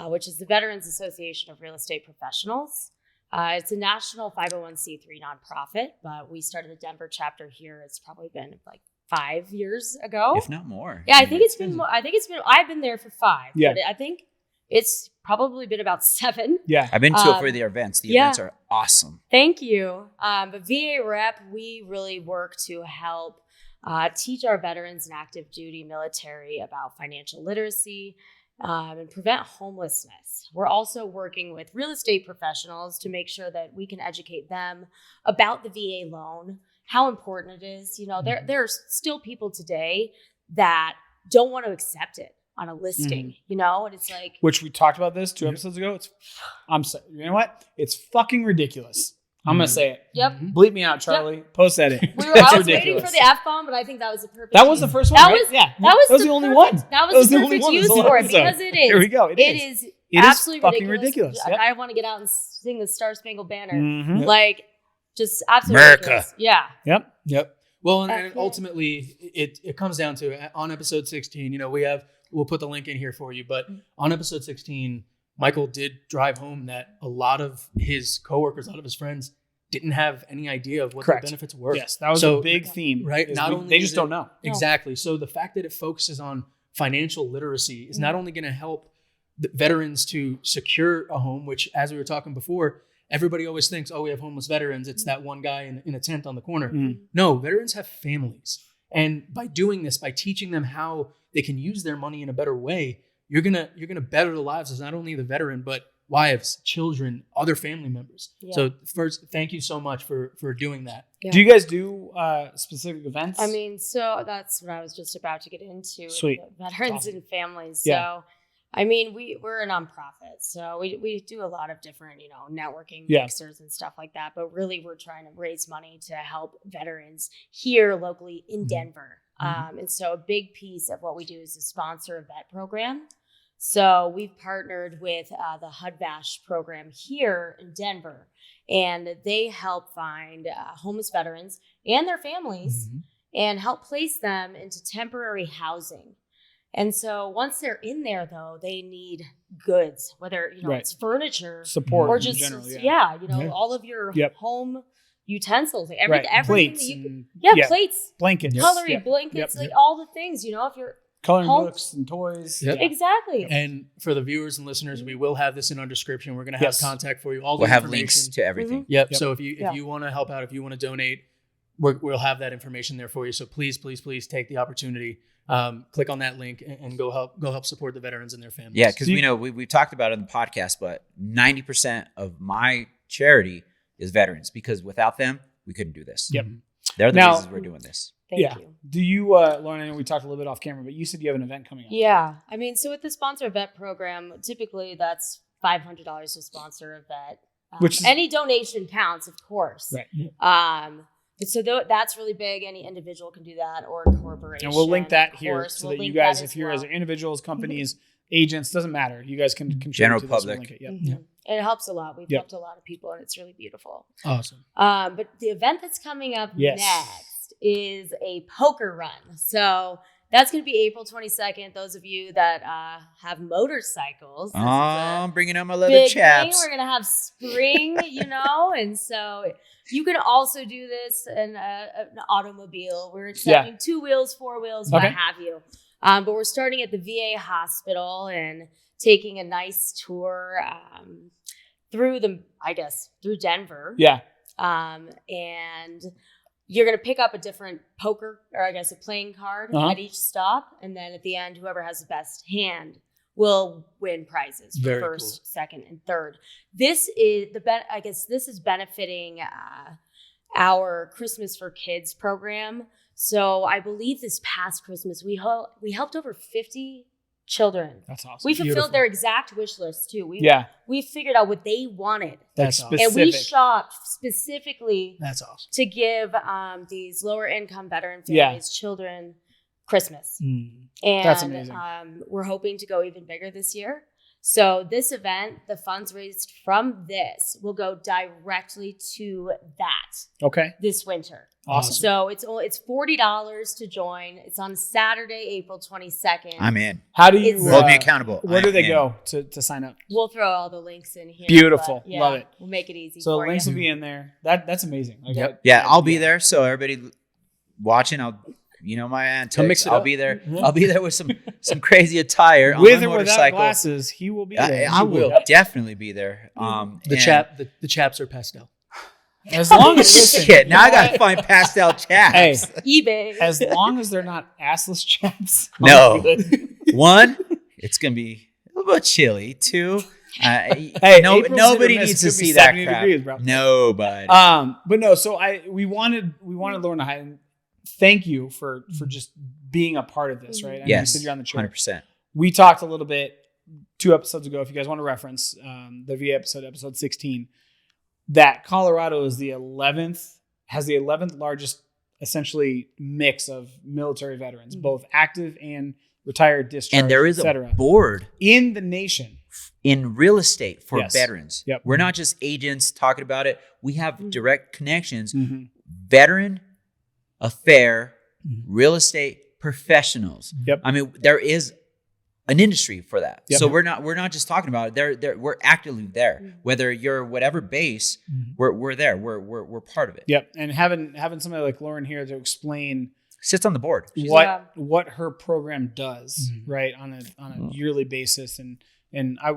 which is the Veterans Association of Real Estate Professionals. It's a national 501c3 nonprofit, but we started the Denver chapter here. It's probably been like 5 years ago, If not more. Yeah, I think it's been. I've been there for 5. Yeah. But I think it's probably been about 7. Yeah. I've been to it for the events. The events are awesome. Thank you. But VA Rep, we really work to help teach our veterans and active duty military about financial literacy and prevent homelessness. We're also working with real estate professionals to make sure that we can educate them about the VA loan, how important it is. You know, there are still people today that don't want to accept it on a listing, you know, and it's like, Which we talked about this 2 episodes ago. You know what? It's fucking ridiculous. I'm going to say it. Yep. Bleep me out, Charlie. Post edit. I That's was waiting ridiculous. for the F-bomb, but I think that was the perfect That was the use. first one, That right? was, Yeah. That was the only one. That was the the only perfect one. use This whole for it episode. because it is. Here we go. It is It is absolutely fucking ridiculous. ridiculous. Yep. I want to get out and sing the Star Spangled Banner. Mhm. Like, just absolutely America. ridiculous. Yeah. Yep. Well, and Yeah. ultimately, it comes down to on episode 16. You know, we'll put the link in here for you. But on episode 16, Michael did drive home that a lot of his coworkers, a lot of his friends, didn't have any idea of what Correct. the benefits were. Yes, that was So- a big theme. right? is Not we- only they is just it- don't know. Exactly. So the fact that it focuses on financial literacy is not only going to help the veterans to secure a home, which, as we were talking before, everybody always thinks, oh, we have homeless veterans. It's that one guy in a tent on the corner. No, veterans have families. And by doing this, by teaching them how they can use their money in a better way, you're gonna better the lives of not only the veteran, but wives, children, other family members. Yeah. So first, thank you so much for doing that. Yeah. Do you guys do specific events? I mean, so that's what I was just about to get into. Sweet. The veterans Awesome. and families. Yeah. So, I mean, we're a nonprofit, so we do a lot of different, you know, networking Yeah. mixers and stuff like that. But really, we're trying to raise money to help veterans here locally in Denver. And so a big piece of what we do is to sponsor a vet program. So we've partnered with the HUD-VASH program here in Denver, and they help find homeless veterans and their families and help place them into temporary housing. And so once they're in there, though, they need goods, whether, you know, Right. it's furniture support or in just, general. you know, Yeah. all of your Yep. home utensils, like Right. everything Plates that you can, and plates, blankets, cutlery, Yep. blankets, Yep. like all the things, you know, if you're coloring home- books and toys. Yep. Yeah. exactly. And for the viewers and listeners, we will have this in our description. We're going to have Yes. contact for you. All the We'll have information. links to everything. Yep. Yep. So if Yeah. you want to help out, if you want to donate, we'll have that information there for you. So please take the opportunity. Click on that link and go help support the veterans and their families. Yeah, because we know we've talked about it in the podcast, but 90% of my charity is veterans because without them, we couldn't do this. Yep. They're the Now- reasons we're doing this. Thank Yeah. you. Do you, Lauren, I know we talked a little bit off camera, but you said you have an event coming up. Yeah. I mean, so with the sponsor vet program, typically that's $500 to sponsor a vet. Which is- any donation counts, of course. Right. But so that's really big. Any individual can do that or a corporation. And we'll link that of here course. so We'll that you link guys, as if you're as well. individuals, companies, agents, doesn't matter. You guys can contribute General to this. We'll public. link it. Yep. Mhm. And it helps a lot. We've Yep. helped a lot of people, and it's really beautiful. Awesome. But the event that's coming up Yes. next is a poker run. So that's going to be April 22nd. Those of you that have motorcycles. this is a I'm bringing out my leather big chaps. thing. We're going to have spring, you know, and so you can also do this in an automobile. We're accepting 2 wheels, 4 wheels, what Okay. have you. But we're starting at the VA hospital and taking a nice tour through Denver. Yeah. And you're going to pick up a different poker, or I guess a playing card at each stop. And then at the end, whoever has the best hand will win prizes for first, second, and third. This is I guess this is benefiting our Christmas for Kids program. So I believe this past Christmas, we helped over 50 children. That's awesome. We fulfilled their exact wish list too. We figured out what they wanted. That's specific. And we shopped specifically That's awesome. to give these lower income veteran families, children, Christmas. And That's amazing. We're hoping to go even bigger this year. So this event, the funds raised from this will go directly to that this winter. Awesome. So it's $40 to join. It's on Saturday, April 22nd. I'm in. How do you Hold me accountable. Where do I'm they in. go to sign up? We'll throw all the links in here. Beautiful. But, Love it. We'll make it easy So for links you. will be in there. That's amazing. Like, I'll be there. So everybody watching, my antics. mix it I'll up. be there. I'll be there with some crazy attire with on or my without motorcycle. glasses, he will be there. I will definitely be there. The chaps are pastel. As long as Shit, now I gotta find pastel chaps. Hey, eBay. as long as they're not assless chaps. No. One, it's gonna be a little bit chilly. Two, Hey, April's nobody hit or miss. needs to Could be see that 70 crap. degrees, bro. Nobody. But no, so we wanted Lauren to hide. Thank you for just being a part of this, right? I know you Yes, said you're on the chair. 100%. We talked a little bit 2 episodes ago, if you guys want to reference the VA episode 16, that Colorado is has the 11th largest essentially mix of military veterans, both active and retired, discharged, And there is a etc. board in the nation. in real estate for Yes. veterans. Yep. We're not just agents talking about it. We have direct connections. Mm-hmm. Veteran affair, real estate professionals. Yep. I mean, there is an industry for that. Yep. So we're not just talking about it. We're actively there. Whether you're whatever base, we're there. We're part of it. Yep. And having somebody like Lauren here to explain Sits on the board. what her program does, right, on a yearly basis, and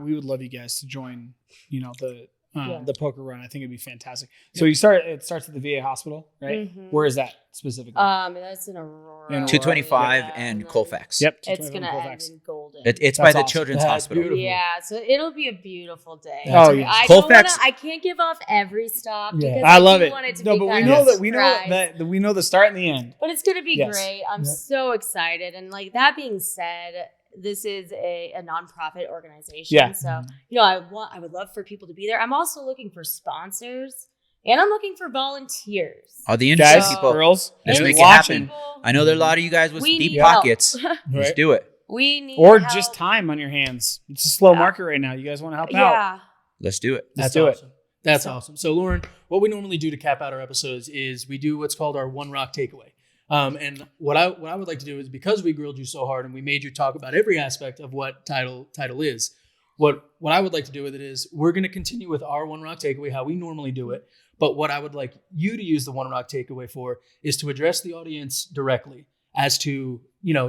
we would love you guys to join, the poker run. I think it'd be fantastic. So it starts at the VA hospital, right? Where is that specifically? That's in Aurora. 225 Yeah, and then Colfax. Yep. It's 225 gonna end Colfax. in Golden. It's by That's the awesome. Children's That's Hospital. beautiful. Yeah, so it'll be a beautiful day. Oh, yeah. I can't give off every stop because I love do it. want it to No, be but kind we of know a surprise. we know the start and the end. But it's gonna be Yes. great. I'm so excited. And like that being said, this is a nonprofit organization. Yeah. So I would love for people to be there. I'm also looking for sponsors and I'm looking for volunteers. All the industry Guys, people. girls, Let's if make you're it watching, happen. I know there are a lot of you guys with We deep need help. pockets. Let's Right. do it. We need or help. just time on your hands. It's a slow market right now. You guys want to help out? Yeah. Let's do it. Let's do it. awesome. That's awesome. So, Lauren, what we normally do to cap out our episodes is we do what's called our one rock takeaway. And what I would like to do is, because we grilled you so hard and we made you talk about every aspect of what title is, what I would like to do with it is we're going to continue with our one rock takeaway, how we normally do it. But what I would like you to use the one rock takeaway for is to address the audience directly as to,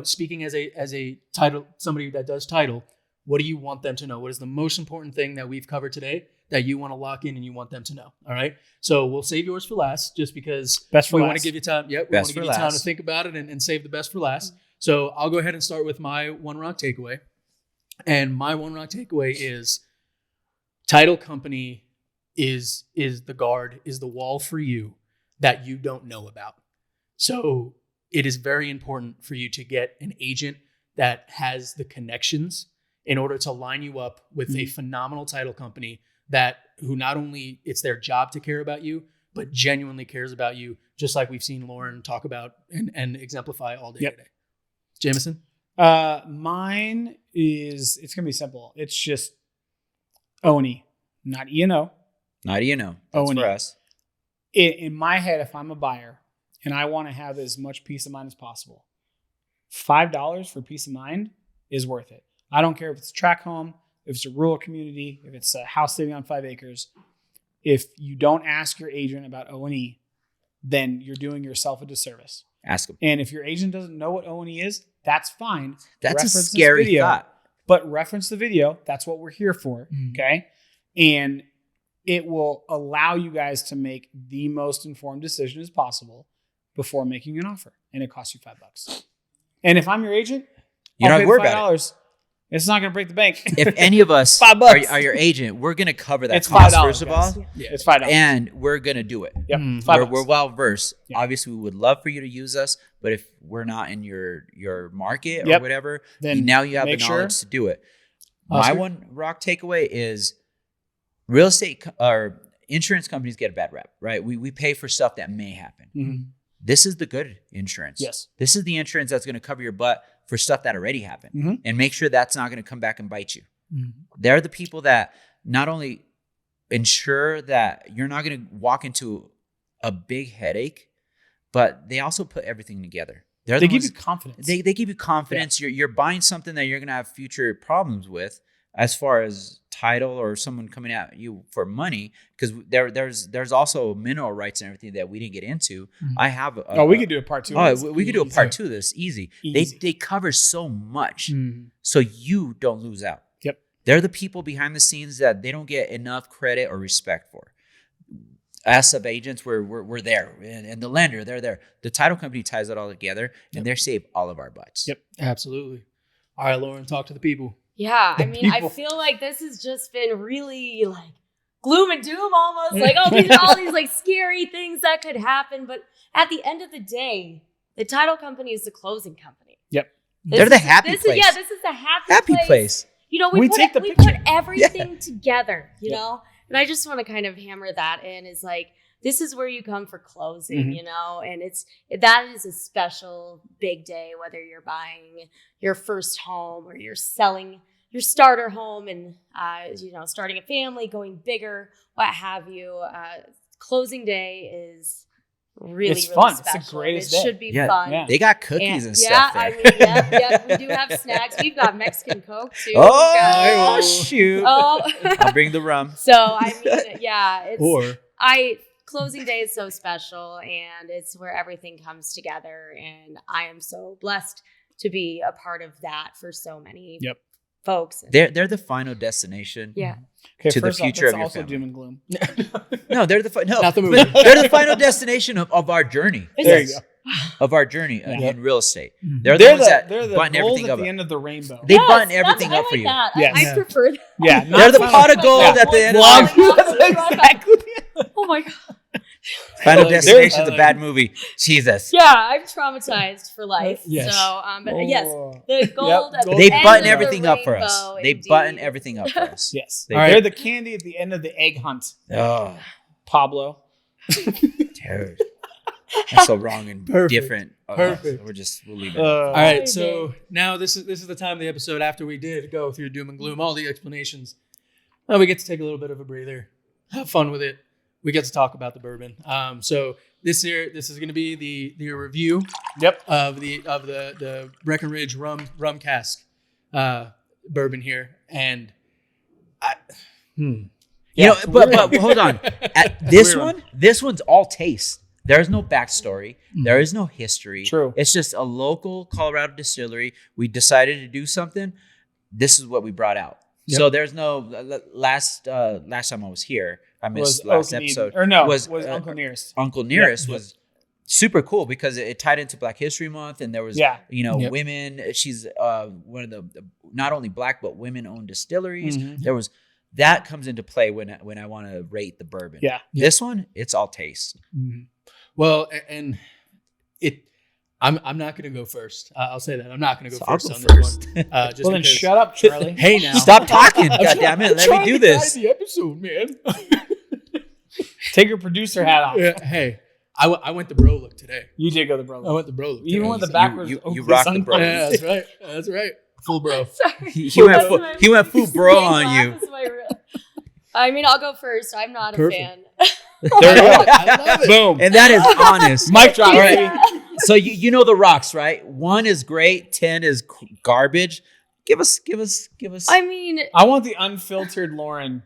speaking as a title, somebody that does title, what do you want them to know? What is the most important thing that we've covered today that you want to lock in and you want them to know? All right. So we'll save yours for last, just because we want to give you time. Yep. We want to give you time to think about it and save the best for last. So I'll go ahead and start with my one rock takeaway. And my one rock takeaway is title company is the guard, is the wall for you that you don't know about. So it is very important for you to get an agent that has the connections in order to line you up with a phenomenal title company who not only it's their job to care about you, but genuinely cares about you, just like we've seen Lauren talk about and exemplify all day today. Jameson? Mine it's going to be simple. It's just O&E, not E&O. Not That's O&E. for us. In my head, if I'm a buyer and I want to have as much peace of mind as possible, $5 for peace of mind is worth it. I don't care if it's a tract home, if it's a rural community, if it's a house sitting on 5 acres. If you don't ask your agent about O&E, then you're doing yourself a disservice. Ask them. And if your agent doesn't know what O&E is, that's fine. That's Reference a this scary video, thought. But reference the video. That's what we're here for. Okay. And it will allow you guys to make the most informed decision as possible before making an offer. And it costs you $5. And if I'm your agent, You're I'll not pay worried the about it. $5. It's not going to break the bank. If any of us $5. are your agent, we're going to cover that It's cost $5, first of all, guys. Yeah, it's $5. and we're going to do it. Yep, Mm. $5. We're well versed. Yeah. Obviously, we would love for you to use us, but if we're not in your market or Yep. whatever, Then now you have the make sure- knowledge to do it. Oscar? My one rock takeaway is real estate or insurance companies get a bad rep, right? We pay for stuff that may happen. Mhm. This is the good insurance. Yes. This is the insurance that's going to cover your butt for stuff that already happened Mhm. and make sure that's not going to come back and bite you. Mhm. They're the people that not only ensure that you're not going to walk into a big headache, but they also put everything together. They're They the give ones- you confidence. They give you confidence. You're buying something that you're going to have future problems with as far as title or someone coming at you for money, because there's also mineral rights and everything that we didn't get into. Mhm. I have we could do a part 2. we could do a part 2 of this easy. Easy. They cover so much, Mhm. so you don't lose out. Yep. They're the people behind the scenes that they don't get enough credit or respect for. Us sub agents, we're there, and the lender, they're there. The title company ties it all together, and they save all of our butts. Yep. Absolutely. All right, Lauren, talk to the people. Yeah, I The mean, I people. feel like this has just been really like gloom and doom almost. Like, oh, these are all these like scary things that could happen. But at the end of the day, the title company is the closing company. Yep. They're the happy place. This is the happy place. You know, We we take the put picture. everything together, you Yep. know? And I just want to kind of hammer that in is like, this is where you come for closing, Mhm. you know? And that is a special big day, whether you're buying your first home or you're selling your starter home and, starting a family, going bigger, what have you. Closing day is really, It's really fun. It's the special. greatest It day. should be Yeah. fun. Yeah. They got cookies and stuff there. I mean, yeah, we do have snacks. We've got Mexican Coke too. Oh, We've got- shoot. Oh. I'll bring the rum. So I mean, yeah, Or closing day is so special, and it's where everything comes together, and I am so blessed to be a part of that for so many Yep. folks. They're the final destination. Yeah. Okay, to the first off, future that's of your also family. doom and gloom. No, they're the Not the movie. they're the final destination of our journey. There you go. Of our journey Yeah. in real estate. Mhm. They're the They're ones that the button gold everything at up. the end of the rainbow. They button Yes, everything I up for like you. that. Yes. I prefer that. Yeah, They're the not pot of gold Yeah. at the end of Long- the That's exactly. Oh my god. Final I like it. Destination I is a like bad movie. Jesus. Yeah, I'm traumatized for life. Yes. So, but yes, Oh. the gold at the They end button of the everything up for us. rainbow, They indeed. button everything up for us. Yes. They- They're the candy at the end of the egg hunt. Oh, Pablo. dude. That's so wrong and Perfect. different. Perfect. We'll leave it. all Oh, right, so now this is the time of the episode after we did go through doom and gloom, all the explanations. Now we get to take a little bit of a breather, have fun with it. We get to talk about the bourbon. So this is going to be the review Yep. of the Breckenridge rum cask bourbon here, and You know, but hold on. At this Weird one, this one's all taste. There's no backstory. Mhm. There is no history. True. It's just a local Colorado distillery. We decided to do something. This is what we brought out. Yep. So there's no last time I was here. I missed last O&E episode. Or no, was, was uh, Uncle Nearest. Uncle Nearest Yep. was super cool because it tied into Black History Month, and there was Yeah. Yep. women. She's one of the not only Black but women-owned distilleries. Mhm. There was that comes into play when I want to rate the bourbon. Yeah. This one, it's all taste. well, and I'm not going to go first. I'll say that I'm not going to go So I'll first go on first. this one. Just Well, then because- shut up, Charlie. Hey now, Stop talking. I'm God damn it. Let me trying do to this. guide the episode, man. Take your producer hat off. Yeah, hey, I went the bro look today. You did go the bro. I went the bro look. Even today. with the You- backwards. you Oakley rock the bro. sunglasses. Yeah, that's right. That's right. Full bro. Sorry. He went full bro on you. This is my real- I mean, I'll go first. I'm not a Perfect. fan. There you go. I love it. Boom. And that is honest. Mic drop. All right. baby. So you know the rocks, right? 1 is great, 10 is garbage. Give us. I mean, I want the unfiltered Lauren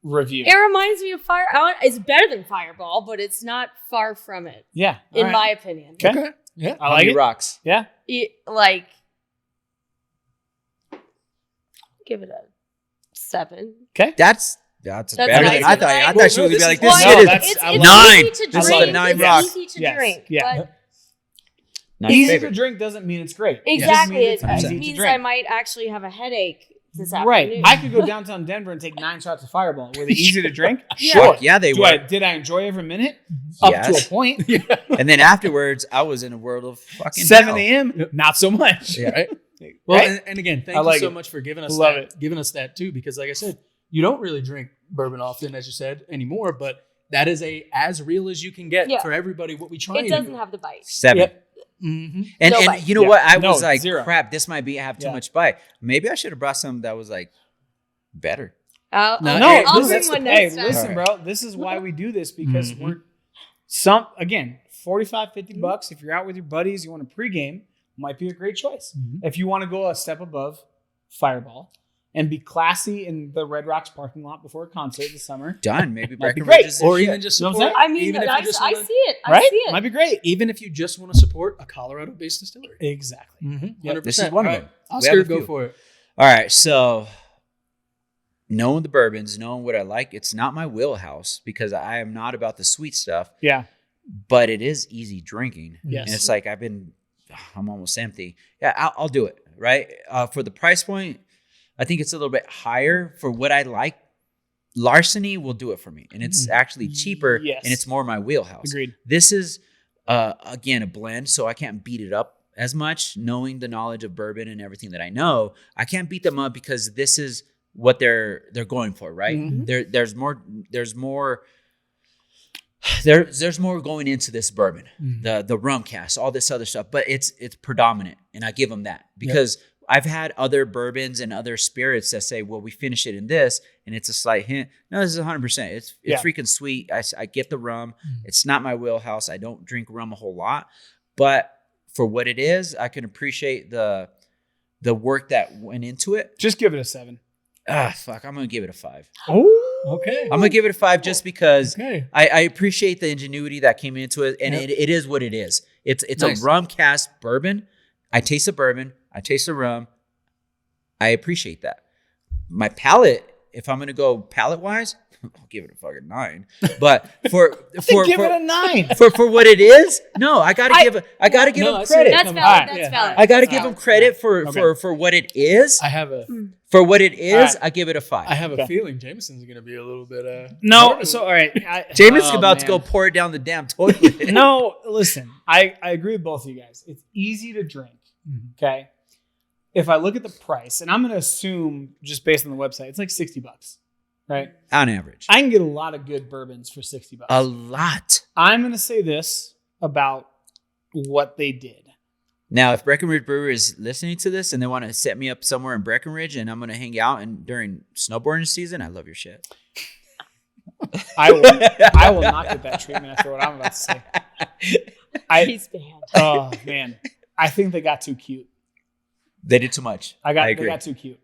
review. it reminds me of it's better than Fireball, but it's not far from it, Yeah. in all right. my opinion. Okay. Okay. Yeah. I How like many it. rocks? Yeah. Give it a 7. That's That's That's better nice. than I thought. I Well, thought she was gonna be like, this well, shit no, is that's- It's I easy love nine. to This is drink. a 9 It's rock. easy to Yes. drink. Yeah. But Nice Easy favorite. to drink doesn't mean it's great. exactly. It It, just means it's it easy to means drink. I might actually have a headache this Right. afternoon. I could go downtown Denver and take 9 shots of Fireball. Were they easy to drink? Yeah. Sure. Yeah, they were. Did I enjoy every minute? Up to Yes. a point. And then afterwards, I was in a world of fucking 7 hell. a.m. Not so much. Yeah. Right? Well, Right? and again, thank I like you so it. much for giving us Love that, giving us that too, because like I said, you don't really drink bourbon often, as you said, anymore, but that is as real as you can get Yeah. for everybody. What we try It and doesn't do. have the bite. 7. Yep. Mm-hmm. And No and bite. you know Yeah. what? I No, was like, 0. crap, this might have too Yeah. much bite. Maybe I should have brought something that was like better. No, No, I'll this bring is- one hey, next time. listen, bro. This is why we do this because Mhm. we're again, $45-50 bucks. If you're out with your buddies, you want to pregame, might be a great choice. Mhm. If you want to go a step above Fireball and be classy in the Red Rocks parking lot before a concert this summer, Done. Maybe Might be Breckenridge great. is the Or shit. even just You know what I'm support. I mean, even if I you just see wanna, it. I right? see it. Might be great. even if you just want to support a Colorado-based distillery. Exactly. Mm-hmm. Yep. This is one of All them. right. We Oscar, have a go few. for it. All right, so knowing the bourbons, knowing what I like, it's not my wheelhouse because I am not about the sweet stuff, Yeah. but it is easy drinking. Yes. And it's like I'm almost empty. Yeah, I'll do it, right? For the price point, I think it's a little bit higher for what I like. Larceny will do it for me, and it's actually cheaper, Yes. and it's more my wheelhouse. Agreed. This is, again, a blend, so I can't beat it up as much. Knowing the knowledge of bourbon and everything that I know, I can't beat them up because this is what they're going for, right? Mhm. There's more going into this bourbon, the rum cask, all this other stuff, but it's predominant, and I give them that because I've had other bourbons and other spirits that say, well, we finish it in this, and it's a slight hint. No, this is 100%. It's Yeah. freaking sweet. I get the rum. It's not my wheelhouse. I don't drink rum a whole lot, but for what it is, I can appreciate the work that went into it. Just give it a 7. Fuck, I'm gonna give it a 5. Oh, Okay. I'm gonna give it a 5 just because Okay. I appreciate the ingenuity that came into it, and Yep. it is what it is. It's Nice. a rum cask bourbon. I taste the bourbon. I taste the rum. I appreciate that. My palate, if I'm gonna go palate wise, I'll give it a fucking 9. But for give it a 9. for what it is, no, I gotta give No, him I see credit. it. That's Come valid. on. That's valid. I gotta give Wow. him credit Okay. for what it is. I have a For what it is, Alright. I I give it a 5. have a Okay. feeling Jameson's going to be a little bit. No, so all right. James's Oh, about to man. go pour it down the damn toilet. No, listen, I agree with both of you guys. It's easy to drink. Okay. If I look at the price, and I'm going to assume just based on the website, it's like $60, right? On average. I can get a lot of good bourbons for $60. A lot. I'm going to say this about what they did. Now, if Breckenridge Brewery is listening to this and they want to set me up somewhere in Breckenridge and I'm going to hang out and during snowboarding season, I love your shit. I will not get that treatment after what I'm about to say. He's banned. Oh man, I think they got too cute. They did too much. I They agree. got too cute.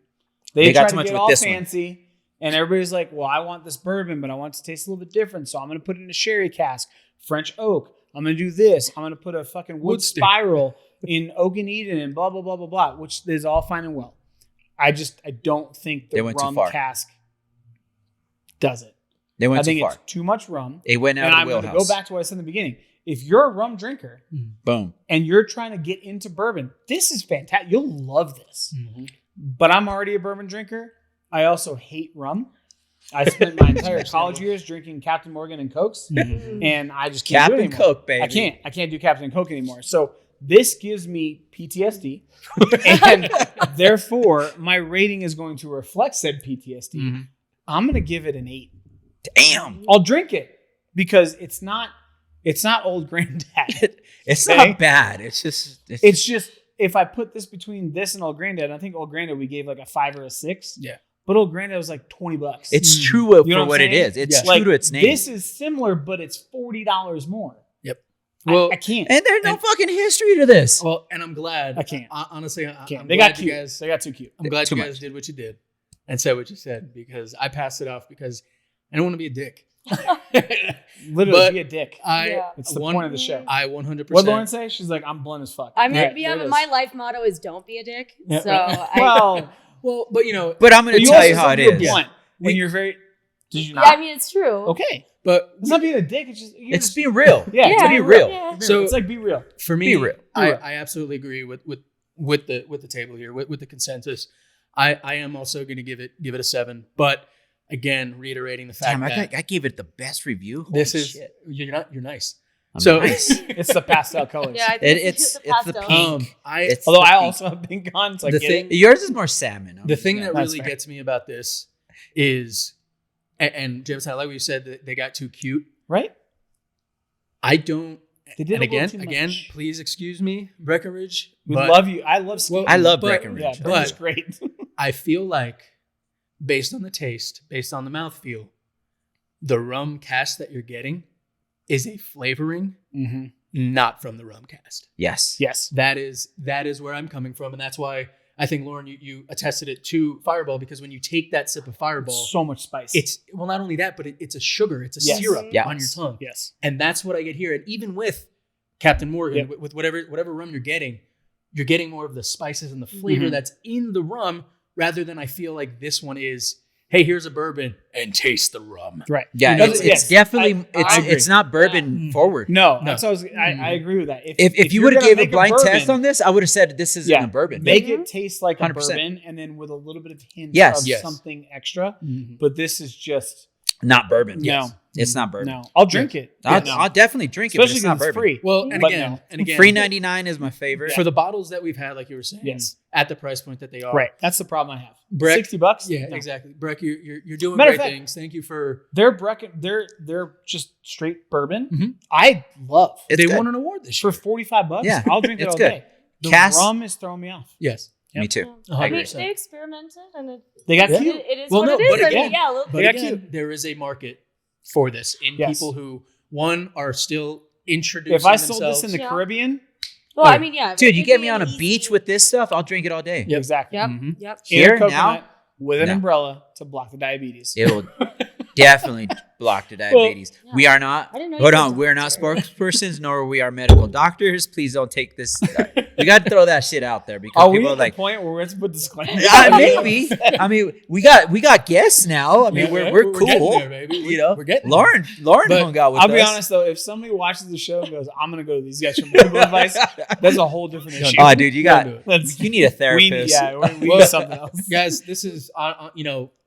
They They got tried too to much get with all this one. fancy, and everybody's like, "Well, I want this bourbon, but I want it to taste a little bit different, so I'm going to put it in a sherry cask, French oak. I'm going to do this. I'm going to put a fucking wood Wood stick. spiral in Oak and Eden, and blah blah blah blah blah." Which is all fine and well. I don't think the They went too rum far. cask does it. They I went think too far. it's too much rum. They went out And of I'm the going to wheelhouse. go back to what I said in the beginning. If you're a rum drinker Boom. and you're trying to get into bourbon, this is fantastic. You'll love this. But I'm already a bourbon drinker. I also hate rum. I spent my entire college years drinking Captain Morgan and Cokes, and I just can't do it Captain anymore. Coke, baby. I can't do Captain Coke anymore. So this gives me PTSD, and therefore my rating is going to reflect said PTSD. I'm going to give it an 8. Damn. I'll drink it because it's not old granddad. It's Okay. not bad. It's just It's just if I put this between this and Old Granddad, I think Old Granddad we gave like a 5 or a 6. Yeah. But Old Granddad was like $20. it's true You know for what what I'm it saying? is. It's Yeah. true like to its name. this is similar, but it's $40 more. Yep. Well, Well, I can't. and there's no and- fucking history to this. well, and I'm glad. I can't. Honestly, I can't. I'm They glad got you cute. guys. They got too cute. I'm glad Too you guys much. did what you did and said what you said because I passed it off because I don't want to be a dick. Literally, But be a dick. Yeah. It's the point of the show. I 100%. What Lauren say? She's like, I'm blunt as fuck. I mean, Right, yeah, there it but is. my life motto is "Don't be a dick." Yeah, So right. I, well, Well, but you know, but I'm going but to you tell also you how said it you were is. blunt, and you're very. Did you Yeah, not? I mean, it's true. Okay. But It's not being a dick. It's just It's being real. yeah. Yeah. It's be real. Yeah. So- it's like be real. for me, Be real. I absolutely agree with the table here with the consensus. I am also going to give it a 7. But again, reiterating the fact Damn, that I gave it the best review. this Holy is shit. you're nice. I'm So nice. It's the pastel colors. Yeah, I think It's the pastel. pink. I Although the I pink. also have pink on, so I The get thing- it. Yours is more salmon. the thing that That's really fair. gets me about this is, and James, I like what you said that they got too cute. Right? I don't. They did And a little again, too again, much. please excuse me, Breckenridge. We but love you. I love Well, I love but- Breckenridge. Yeah, but- Breckenridge great. I feel like, based on the taste, based on the mouthfeel, the rum cast that you're getting is a flavoring, Mm-hmm. not from the rum cast. Yes. Yes. That is where I'm coming from, and that's why I think Lauren, you attested it to Fireball, because when you take that sip of Fireball, So much spice. it's well, not only that, but it's a sugar, it's a Yes. syrup Yeah. on your tongue, yes. and that's what I get here. And even with Captain Morgan, Yep. with whatever rum you're getting more of the spices and the flavor Mhm. that's in the rum, rather than I feel like this one is, hey, here's a bourbon and taste the rum. Right. Yeah, You know, it's yes, definitely I agree. it's not bourbon Yeah. forward. No, No. that's what I agree with that. If you you're would have gonna gave a make blind bourbon, test on this, I would have said this isn't Yeah. a bourbon. make Mhm. it taste like a 100%. bourbon, and then with a little bit of hint Yes. of Yes. something extra. Mhm. But this is just Not bourbon. no, It's not bourbon. no. I'll drink it. I'll, No. I'll definitely drink it, but Especially it's not because it's bourbon. free. Well, and But again, no. and again, $3.99 is my favorite. for the bottles that we've had, like you were saying, Yes. at the price point that they are, Right. That's the problem I have. Breck- $60. Yeah, No. exactly. Breck, you're doing Matter of great fact- things. Thank you for. They're just straight bourbon. Mhm. I love It's they good. won an award this for year. $45. Yeah, I'll drink it it's all good. day. The Cask- rum is throwing me off. Yes. Me too. Yeah. I mean, 100%. they experimented, and They got Yeah. cute. it is Well, what no, it is. but I mean, again- yeah, a little But They got again, cute. there is a market for this in Yes. people who, one, are still introducing If I sold themselves. this in the Yeah. Caribbean, Well, Oh, I mean, yeah. Dude, it you could get be me an on a easy- beach with this stuff, I'll drink it all day. Yep. exactly. Yep. Mhm. Yep. Here, And a coconut now, with an no. umbrella to block the diabetes. It'll definitely block the diabetes. Yeah. We are not. I didn't know. Hold you on, could we're not doctor. spokespersons, nor are we are medical doctors. Please don't take this. We got to throw that shit out there because Are we people at are like, the point where we're to put disclaimers? maybe. I mean, we got guests now. I mean, Yeah, we're getting cool. there, baby. You know, we're getting Lauren But hung out with I'll be us. honest though, if somebody watches the show and goes, "I'm gonna go to these guys for medical advice," that's a whole different issue. Oh, dude, you got. Don't do it. Let's- You need a we therapist. we Well, need something else. Guys, this is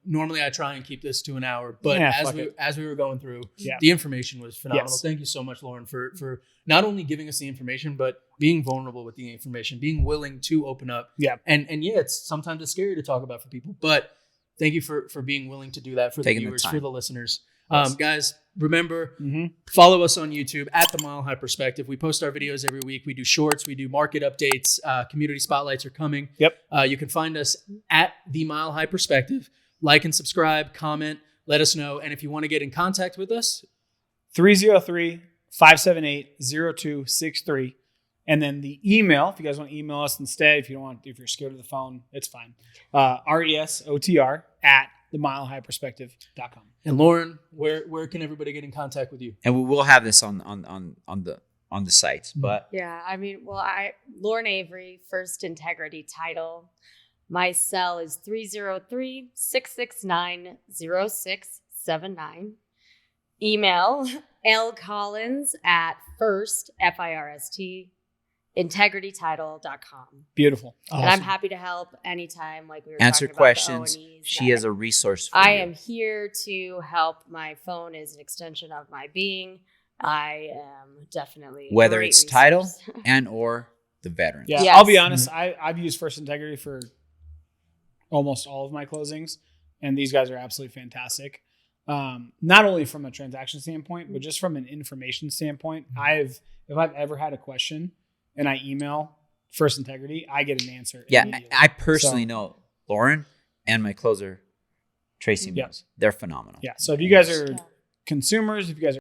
normally I try and keep this to an hour, but Yeah, fuck it. as we were going through, Yeah. the information was phenomenal. Yes. Thank you so much, Lauren, for not only giving us the information, but being vulnerable with the information, being willing to open up. Yeah. And yeah, it's sometimes it's scary to talk about for people, but thank you for being willing to do that for Taking the the viewers, time. for the listeners. Yes. Guys, remember, Mhm. follow us on YouTube at The Mile High Perspective. We post our videos every week. We do shorts. We do market updates. Community spotlights are coming. Yep. You can find us at The Mile High Perspective. Like and subscribe, comment, let us know. And if you want to get in contact with us, 303-578-0263. And then the email, if you guys want to email us instead, if you're scared of the phone, it's fine. RESOTR@themilehighperspective.com. and Lauren, where can everybody get in contact with you? And we will have this on the sites. But Yeah, I mean, Lauren Avery, First Integrity Title. My cell is 303-669-0679. Email LCollins at first, FIRST, integritytitle.com. Beautiful. And I'm happy to help anytime, like we were answer talking about questions. the O&Es, She that is a resource. For I you. am here to help. My phone is an extension of my being. I am definitely a Whether great it's title resource. and or the veteran. Yeah, Yes. I'll be honest. I've used First Integrity for almost all of my closings, and these guys are absolutely fantastic. Not only from a transaction standpoint, but just from an information standpoint. If I've ever had a question and I email First Integrity, I get an answer. Yeah, immediately. I personally So- know Lauren and my closer, Tracy Yeah. Mills. They're phenomenal. Yeah. So if you guys are Yeah. consumers, if you guys are